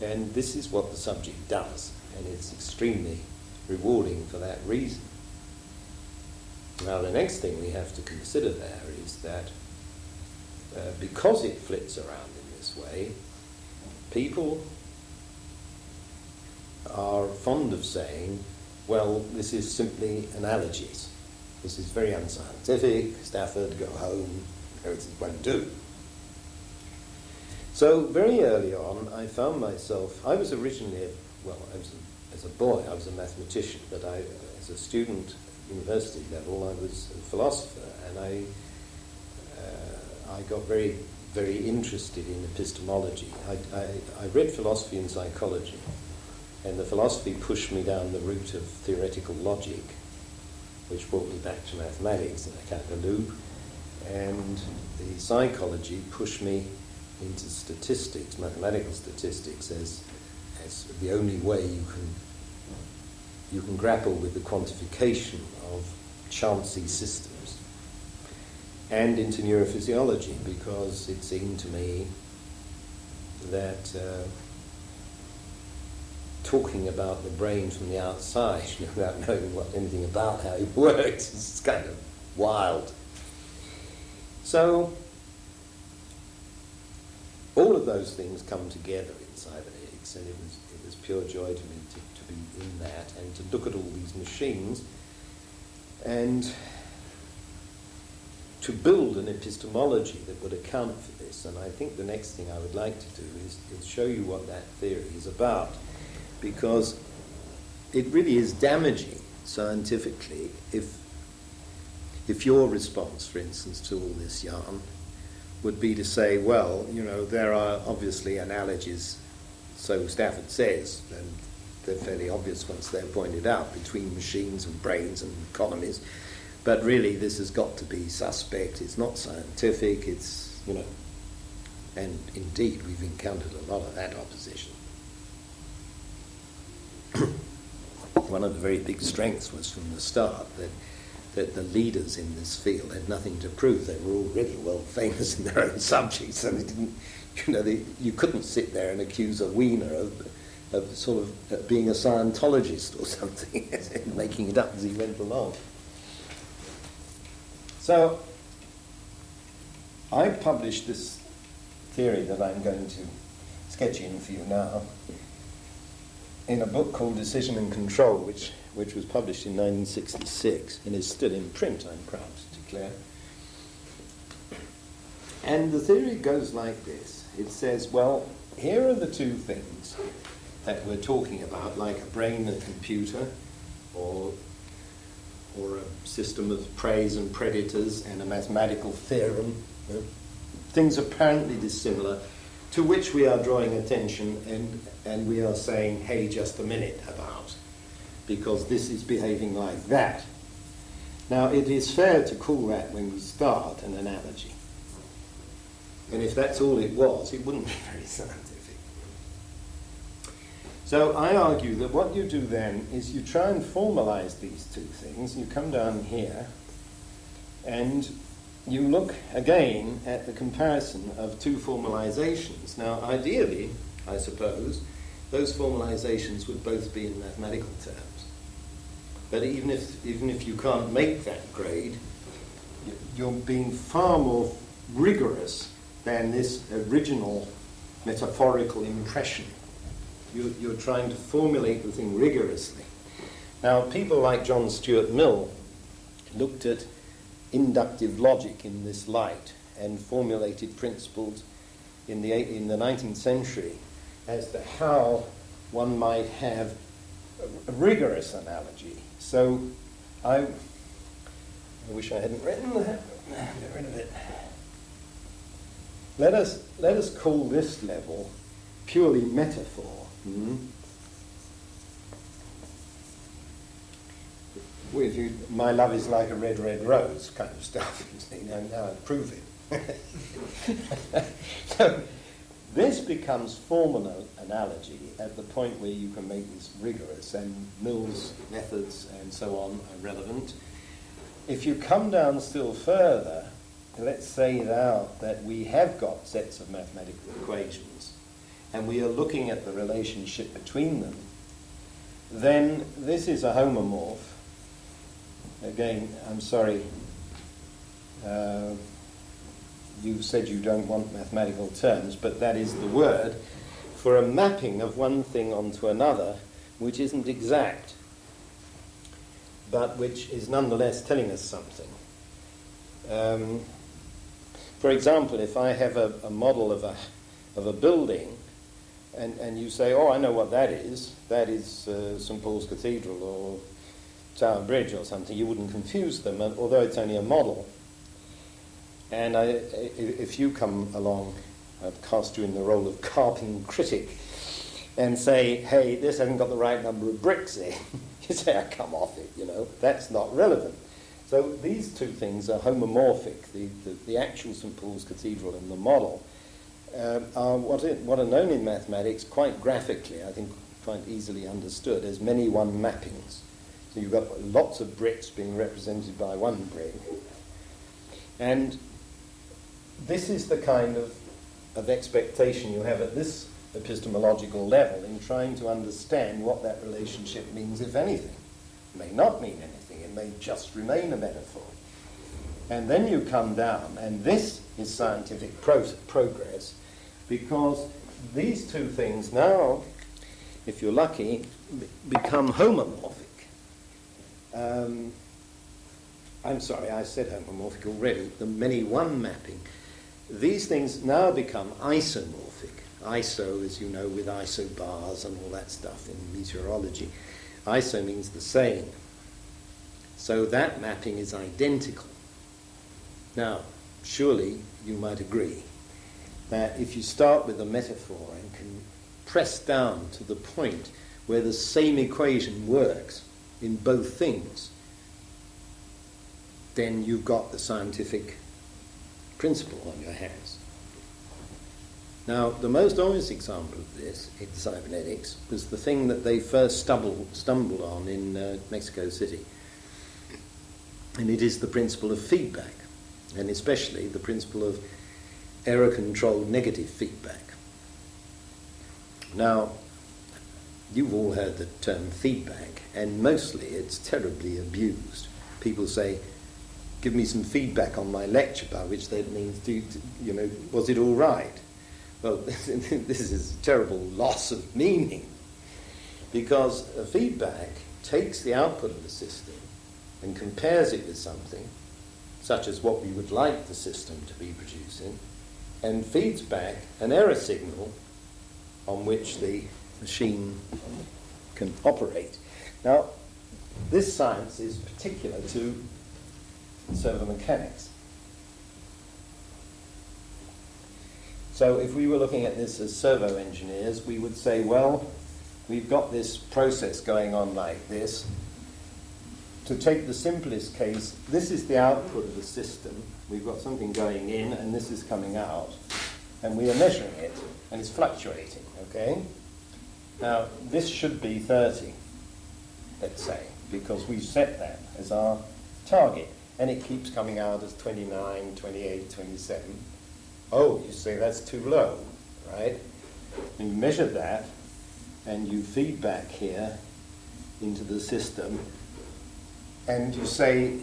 and this is what the subject does, and it's extremely rewarding for that reason. Now, the next thing we have to consider there is that because it flits around in this way, people are fond of saying, well, this is simply analogies. This is very unscientific. Stafford, go home. It won't do. So very early on, I found myself, I was originally, as a boy, I was a mathematician, but as a student at university level, I was a philosopher, and I got very, very interested in epistemology. I read philosophy and psychology, and the philosophy pushed me down the route of theoretical logic, which brought me back to mathematics in a kind of loop, and the psychology pushed me into statistics, mathematical statistics, as the only way you can grapple with the quantification of chancy systems, and into neurophysiology, because it seemed to me that talking about the brain from the outside without knowing anything about how it works is kind of wild. So all of those things come together in cybernetics, and it was pure joy to me to be in that and to look at all these machines. And to build an epistemology that would account for this. And I think the next thing I would like to do is show you what that theory is about, because it really is damaging scientifically if your response, for instance, to all this yarn would be to say, well, you know, there are obviously analogies, so Stafford says, and they're fairly obvious once they're pointed out, between machines and brains and economies, but really this has got to be suspect, it's not scientific, it's, you know, and indeed we've encountered a lot of that opposition. One of the very big strengths was from the start that the leaders in this field had nothing to prove. They were already well famous in their own subjects, and they didn't, you know, you couldn't sit there and accuse a Weiner of sort of being a Scientologist or something, making it up as he went along. So I published this theory that I'm going to sketch in for you now in a book called Decision and Control, which was published in 1966 and is still in print, I'm proud to declare. And the theory goes like this. It says, well, here are the two things that we're talking about, like a brain and a computer, or a system of preys and predators and a mathematical theorem, you know, things apparently dissimilar, to which we are drawing attention and we are saying, hey, just a minute about, because this is behaving like that. Now, it is fair to call that, when we start, an analogy. And if that's all it was, it wouldn't be very scientific. So I argue that what you do then is you try and formalize these two things. You come down here and you look again at the comparison of two formalizations. Now, ideally, I suppose, those formalizations would both be in mathematical terms. But even if you can't make that grade, you're being far more rigorous than this original metaphorical impression. You're trying to formulate the thing rigorously. Now, people like John Stuart Mill looked at inductive logic in this light and formulated principles in the 19th century as to how one might have a rigorous analogy. So I wish I hadn't written that. Get rid of it. Let us call this level purely metaphor. With you, my love is like a red, red rose kind of stuff. Now I prove it. So this becomes formal analogy at the point where you can make this rigorous, and Mill's methods and so on are relevant. If you come down still further, let's say now that we have got sets of mathematical equations and we are looking at the relationship between them, then this is a homomorph. Again, I'm sorry, you said you don't want mathematical terms, but that is the word for a mapping of one thing onto another which isn't exact, but which is nonetheless telling us something. For example, if I have a model of a building, and you say, oh, I know what that is St. Paul's Cathedral or Tower Bridge or something, you wouldn't confuse them, although it's only a model. And if you come along, I'd cast you in the role of carping critic, and say, hey, this hasn't got the right number of bricks in, you say, oh, come off it, that's not relevant. So these two things are homomorphic. The actual St. Paul's Cathedral and the model are what are known in mathematics quite graphically, I think quite easily understood, as many one mappings. So you've got lots of bricks being represented by one brick. And this is the kind of expectation you have at this epistemological level in trying to understand what that relationship means, if anything. It may not mean anything, it may just remain a metaphor. And then you come down, and this is scientific progress, because these two things now, if you're lucky, become homomorphic. I'm sorry, I said homomorphic already, the many-one mapping. These things now become isomorphic. Iso, as you know, with isobars and all that stuff in meteorology. Iso means the same. So that mapping is identical. Now, surely you might agree that if you start with a metaphor and can press down to the point where the same equation works in both things, then you've got the scientific principle on your hands. Now, the most obvious example of this in cybernetics was the thing that they first stumbled on in Mexico City. And it is the principle of feedback, and especially the principle of error-controlled negative feedback. Now, you've all heard the term feedback, and mostly it's terribly abused. People say, give me some feedback on my lecture, by which that means, was it all right? Well, this is a terrible loss of meaning, because a feedback takes the output of the system and compares it with something, such as what we would like the system to be producing, and feeds back an error signal on which the machine can operate. Now, this science is particular to servo mechanics. So if we were looking at this as servo engineers, we would say, well, we've got this process going on like this. To take the simplest case, this is the output of the system. We've got something going in, and this is coming out. And we are measuring it, and it's fluctuating, okay? Now, this should be 30, let's say, because we've set that as our target. And it keeps coming out as 29, 28, 27. Oh, you say that's too low, right? And you measure that, and you feed back here into the system, and you say,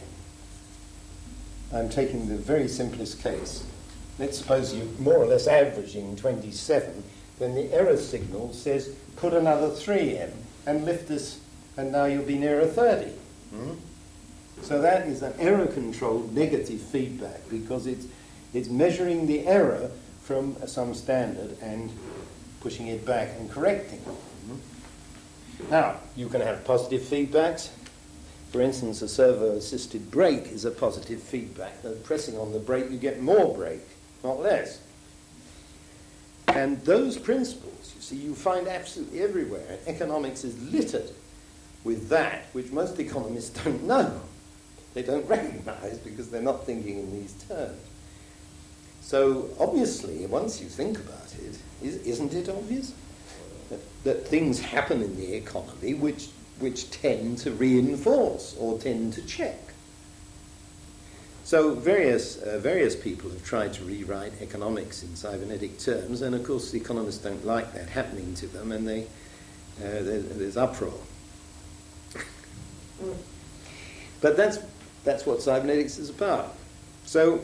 I'm taking the very simplest case. Let's suppose you're more or less averaging 27, then the error signal says, put another 3 in, and lift this, and now you'll be nearer 30. Mm-hmm. So that is an error-controlled negative feedback, because it's measuring the error from some standard and pushing it back and correcting it. Mm-hmm. Now, you can have positive feedbacks. For instance, a servo-assisted brake is a positive feedback. Pressing on the brake, you get more brake, not less. And those principles, you see, you find absolutely everywhere. And economics is littered with that, which most economists don't know. They don't recognize because they're not thinking in these terms. So obviously, once you think about it, isn't it obvious that things happen in the economy which tend to reinforce or tend to check? So various people have tried to rewrite economics in cybernetic terms, and of course the economists don't like that happening to them, and there's uproar. But that's what cybernetics is about. So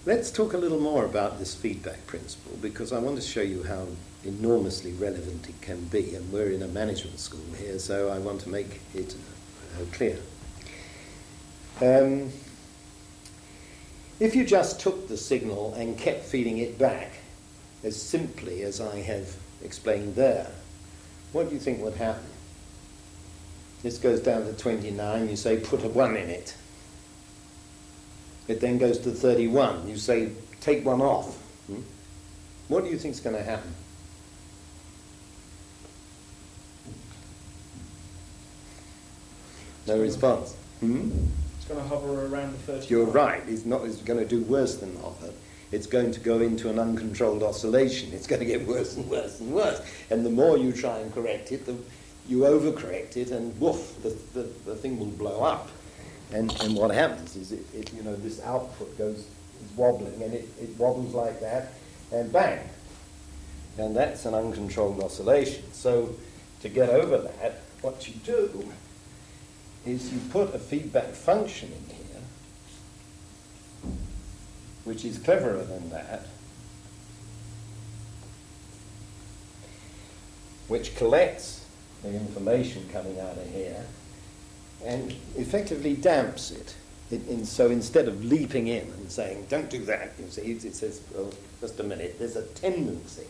let's talk a little more about this feedback principle, because I want to show you how enormously relevant it can be, and we're in a management school here, so I want to make it clear. If you just took the signal and kept feeding it back as simply as I have explained there, what do you think would happen? This goes down to 29, you say put a 1 in it. It then goes to 31, you say take 1 off. What do you think is going to happen? No response. It's going to hover around the 30. You're right, it's going to do worse than hover. It's going to go into an uncontrolled oscillation. It's going to get worse and worse and worse. And the more you try and correct it, you overcorrect it, and woof, the thing will blow up. And what happens is this output is wobbling, and it wobbles like that, and bang. And that's an uncontrolled oscillation. So to get over that, what you do is you put a feedback function in here, which is cleverer than that, which collects the information coming out of here and effectively damps it. So instead of leaping in and saying, don't do that, you see, it says, well, just a minute, there's a tendency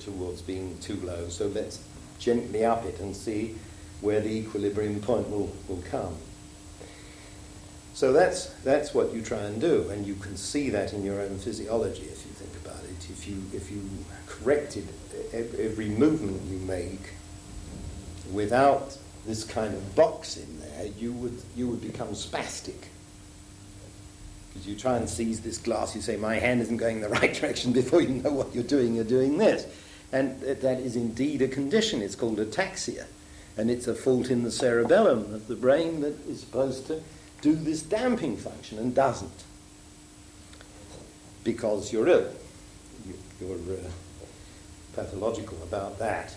towards being too low, so let's gently up it and see where the equilibrium point will come. So that's what you try and do, and you can see that in your own physiology if you think about it. If you corrected every movement you make without this kind of box in there, you would become spastic. Because you try and seize this glass, you say, my hand isn't going the right direction, before you know what you're doing this. And that is indeed a condition. It's called ataxia. And it's a fault in the cerebellum of the brain that is supposed to do this damping function and doesn't. Because you're ill. You're pathological about that.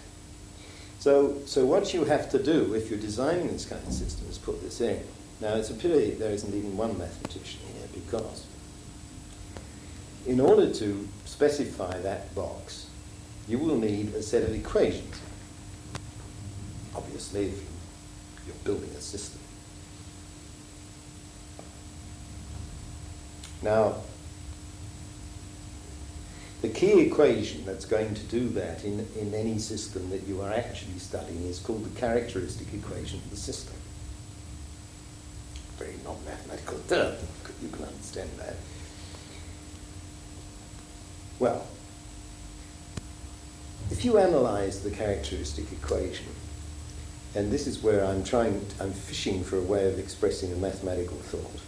So what you have to do if you're designing this kind of system is put this in. Now it's a pity there isn't even one mathematician here, because in order to specify that box, you will need a set of equations. Obviously, if you're building a system. Now, the key equation that's going to do that in any system that you are actually studying is called the characteristic equation of the system. Very non-mathematical term, you can understand that. Well, if you analyze the characteristic equation, and this is where I'm fishing for a way of expressing a mathematical thought.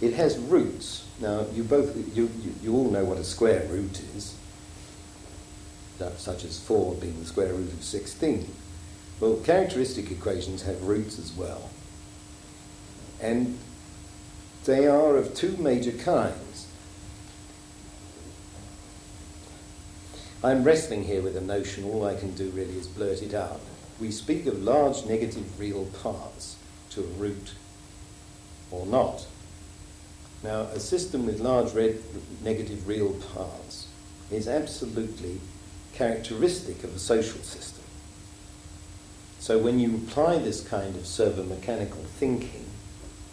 It has roots. Now, you all know what a square root is, such as 4 being the square root of 16. Well, characteristic equations have roots as well. And they are of two major kinds. I'm wrestling here with a notion. All I can do really is blurt it out. We speak of large negative real parts to a root or not. Now, a system with large negative real parts is absolutely characteristic of a social system. So when you apply this kind of servo-mechanical thinking,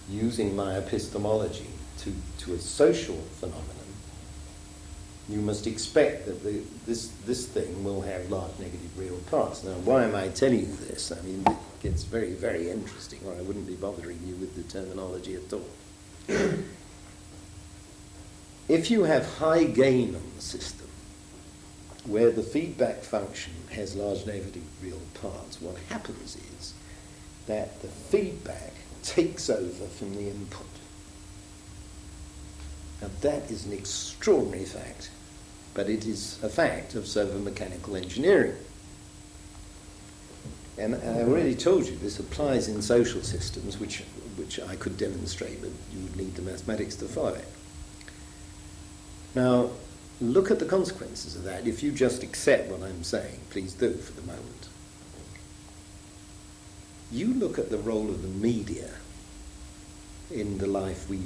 using my epistemology to a social phenomenon, you must expect that this thing will have large negative real parts. Now, why am I telling you this? I mean, it gets very, very interesting, or I wouldn't be bothering you with the terminology at all. If you have high gain on the system, where the feedback function has large negative real parts, what happens is that the feedback takes over from the input. Now, that is an extraordinary fact, but it is a fact of servo-mechanical engineering. And I already told you this applies in social systems, which I could demonstrate, but you would need the mathematics to follow it. Now, look at the consequences of that. If you just accept what I'm saying, please do for the moment. You look at the role of the media in the life we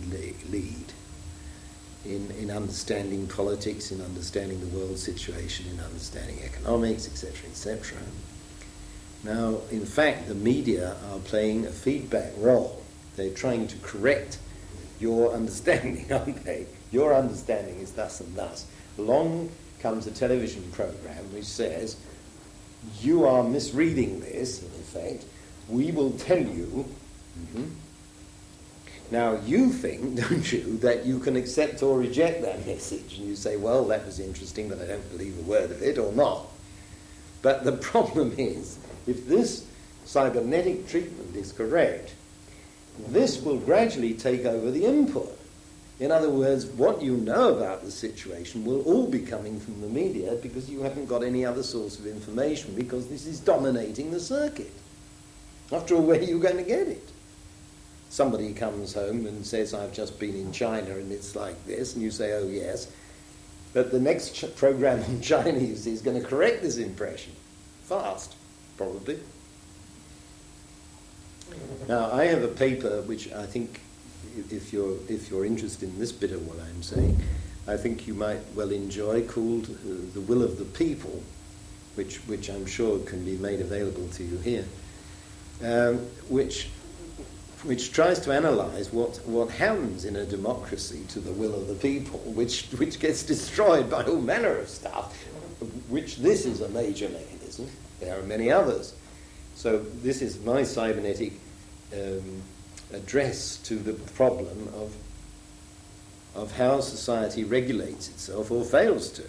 lead, in understanding politics, in understanding the world situation, in understanding economics, etc., etc. Now, in fact, the media are playing a feedback role. They're trying to correct your understanding, aren't they? Your understanding is thus and thus. Along comes a television program which says, you are misreading this, in effect. We will tell you. Now, you think, don't you, that you can accept or reject that message. And you say, well, that was interesting, but I don't believe a word of it, or not. But the problem is, if this cybernetic treatment is correct, this will gradually take over the input. In other words, what you know about the situation will all be coming from the media, because you haven't got any other source of information, because this is dominating the circuit. After all, where are you going to get it? Somebody comes home and says, I've just been in China and it's like this, and you say, oh yes. But the next program on China, you see, is going to correct this impression. Fast, probably. Now, I have a paper which I think, if you're interested in this bit of what I'm saying, I think you might well enjoy, called The Will of the People, which I'm sure can be made available to you here. which tries to analyse what happens in a democracy to the will of the people, which gets destroyed by all manner of stuff, which this is a major mechanism. There are many others. So this is my cybernetic address to the problem of how society regulates itself or fails to.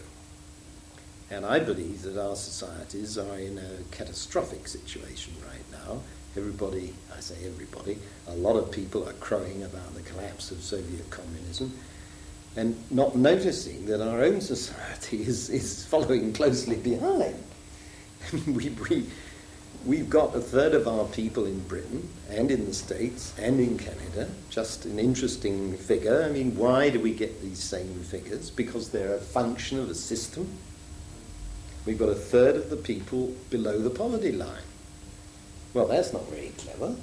And I believe that our societies are in a catastrophic situation right now. Everybody, I say everybody, a lot of people are crowing about the collapse of Soviet communism and not noticing that our own society is following closely behind. We've got a third of our people in Britain and in the States and in Canada, just an interesting figure. I mean, why do we get these same figures? Because they're a function of a system. We've got a third of the people below the poverty line. Well, that's not very clever,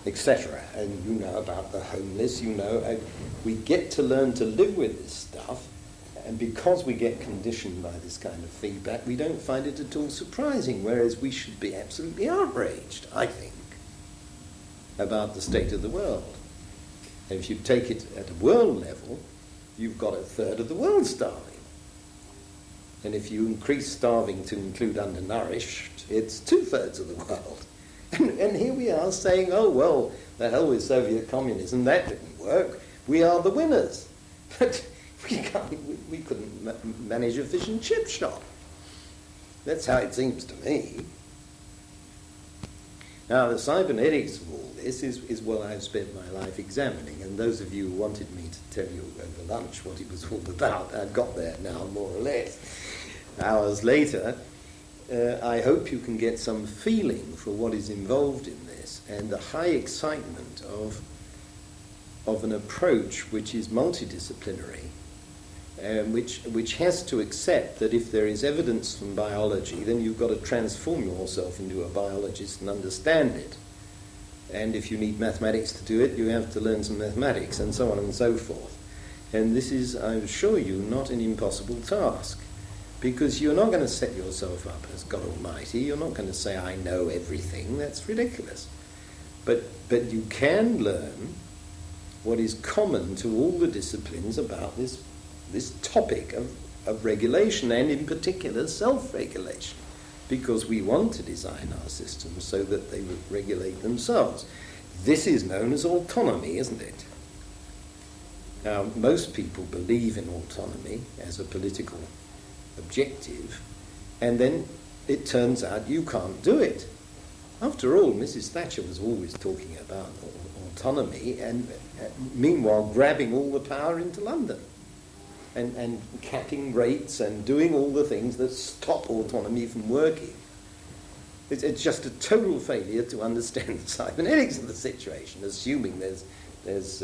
etc. And you know about the homeless, you know. We get to learn to live with this stuff, and because we get conditioned by this kind of feedback, we don't find it at all surprising, whereas we should be absolutely outraged, I think, about the state of the world. And if you take it at a world level, you've got a third of the world starving. And if you increase starving to include undernourished, it's 2/3 of the world. And here we are saying, oh, well, the hell with Soviet communism, that didn't work. We are the winners. But we couldn't manage a fish and chip shop. That's how it seems to me. Now, the cybernetics of all this is what I've spent my life examining. And those of you who wanted me to tell you over lunch what it was all about, I've got there now, more or less. Hours later, I hope you can get some feeling for what is involved in this and the high excitement of an approach which is multidisciplinary, which has to accept that if there is evidence from biology, then you've got to transform yourself into a biologist and understand it. And if you need mathematics to do it, you have to learn some mathematics, and so on and so forth. And this is, I assure you, not an impossible task. Because you're not going to set yourself up as God Almighty. You're not going to say, I know everything. That's ridiculous. But you can learn what is common to all the disciplines about this topic of regulation, and in particular self-regulation, because we want to design our systems so that they regulate themselves. This is known as autonomy, isn't it? Now, most people believe in autonomy as a political objective, and then it turns out you can't do it. After all, Mrs. Thatcher was always talking about autonomy and meanwhile grabbing all the power into London and capping rates and doing all the things that stop autonomy from working. It's just a total failure to understand the cybernetics of the situation, assuming there's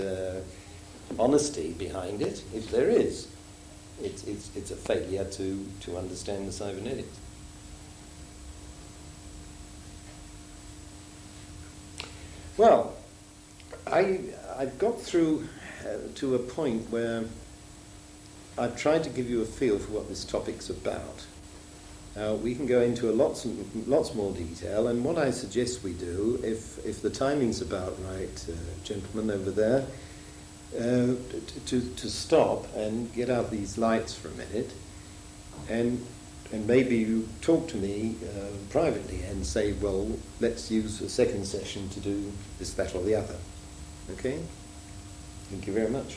honesty behind it, if there is. It's a failure to understand the cybernetics. Well, I've got through to a point where I've tried to give you a feel for what this topic's about. We can go into lots more detail, and what I suggest we do, if the timing's about right, gentlemen over there, to stop and get out these lights for a minute, and maybe you talk to me privately and say, well, let's use a second session to do this, that, or the other. Okay? Thank you very much.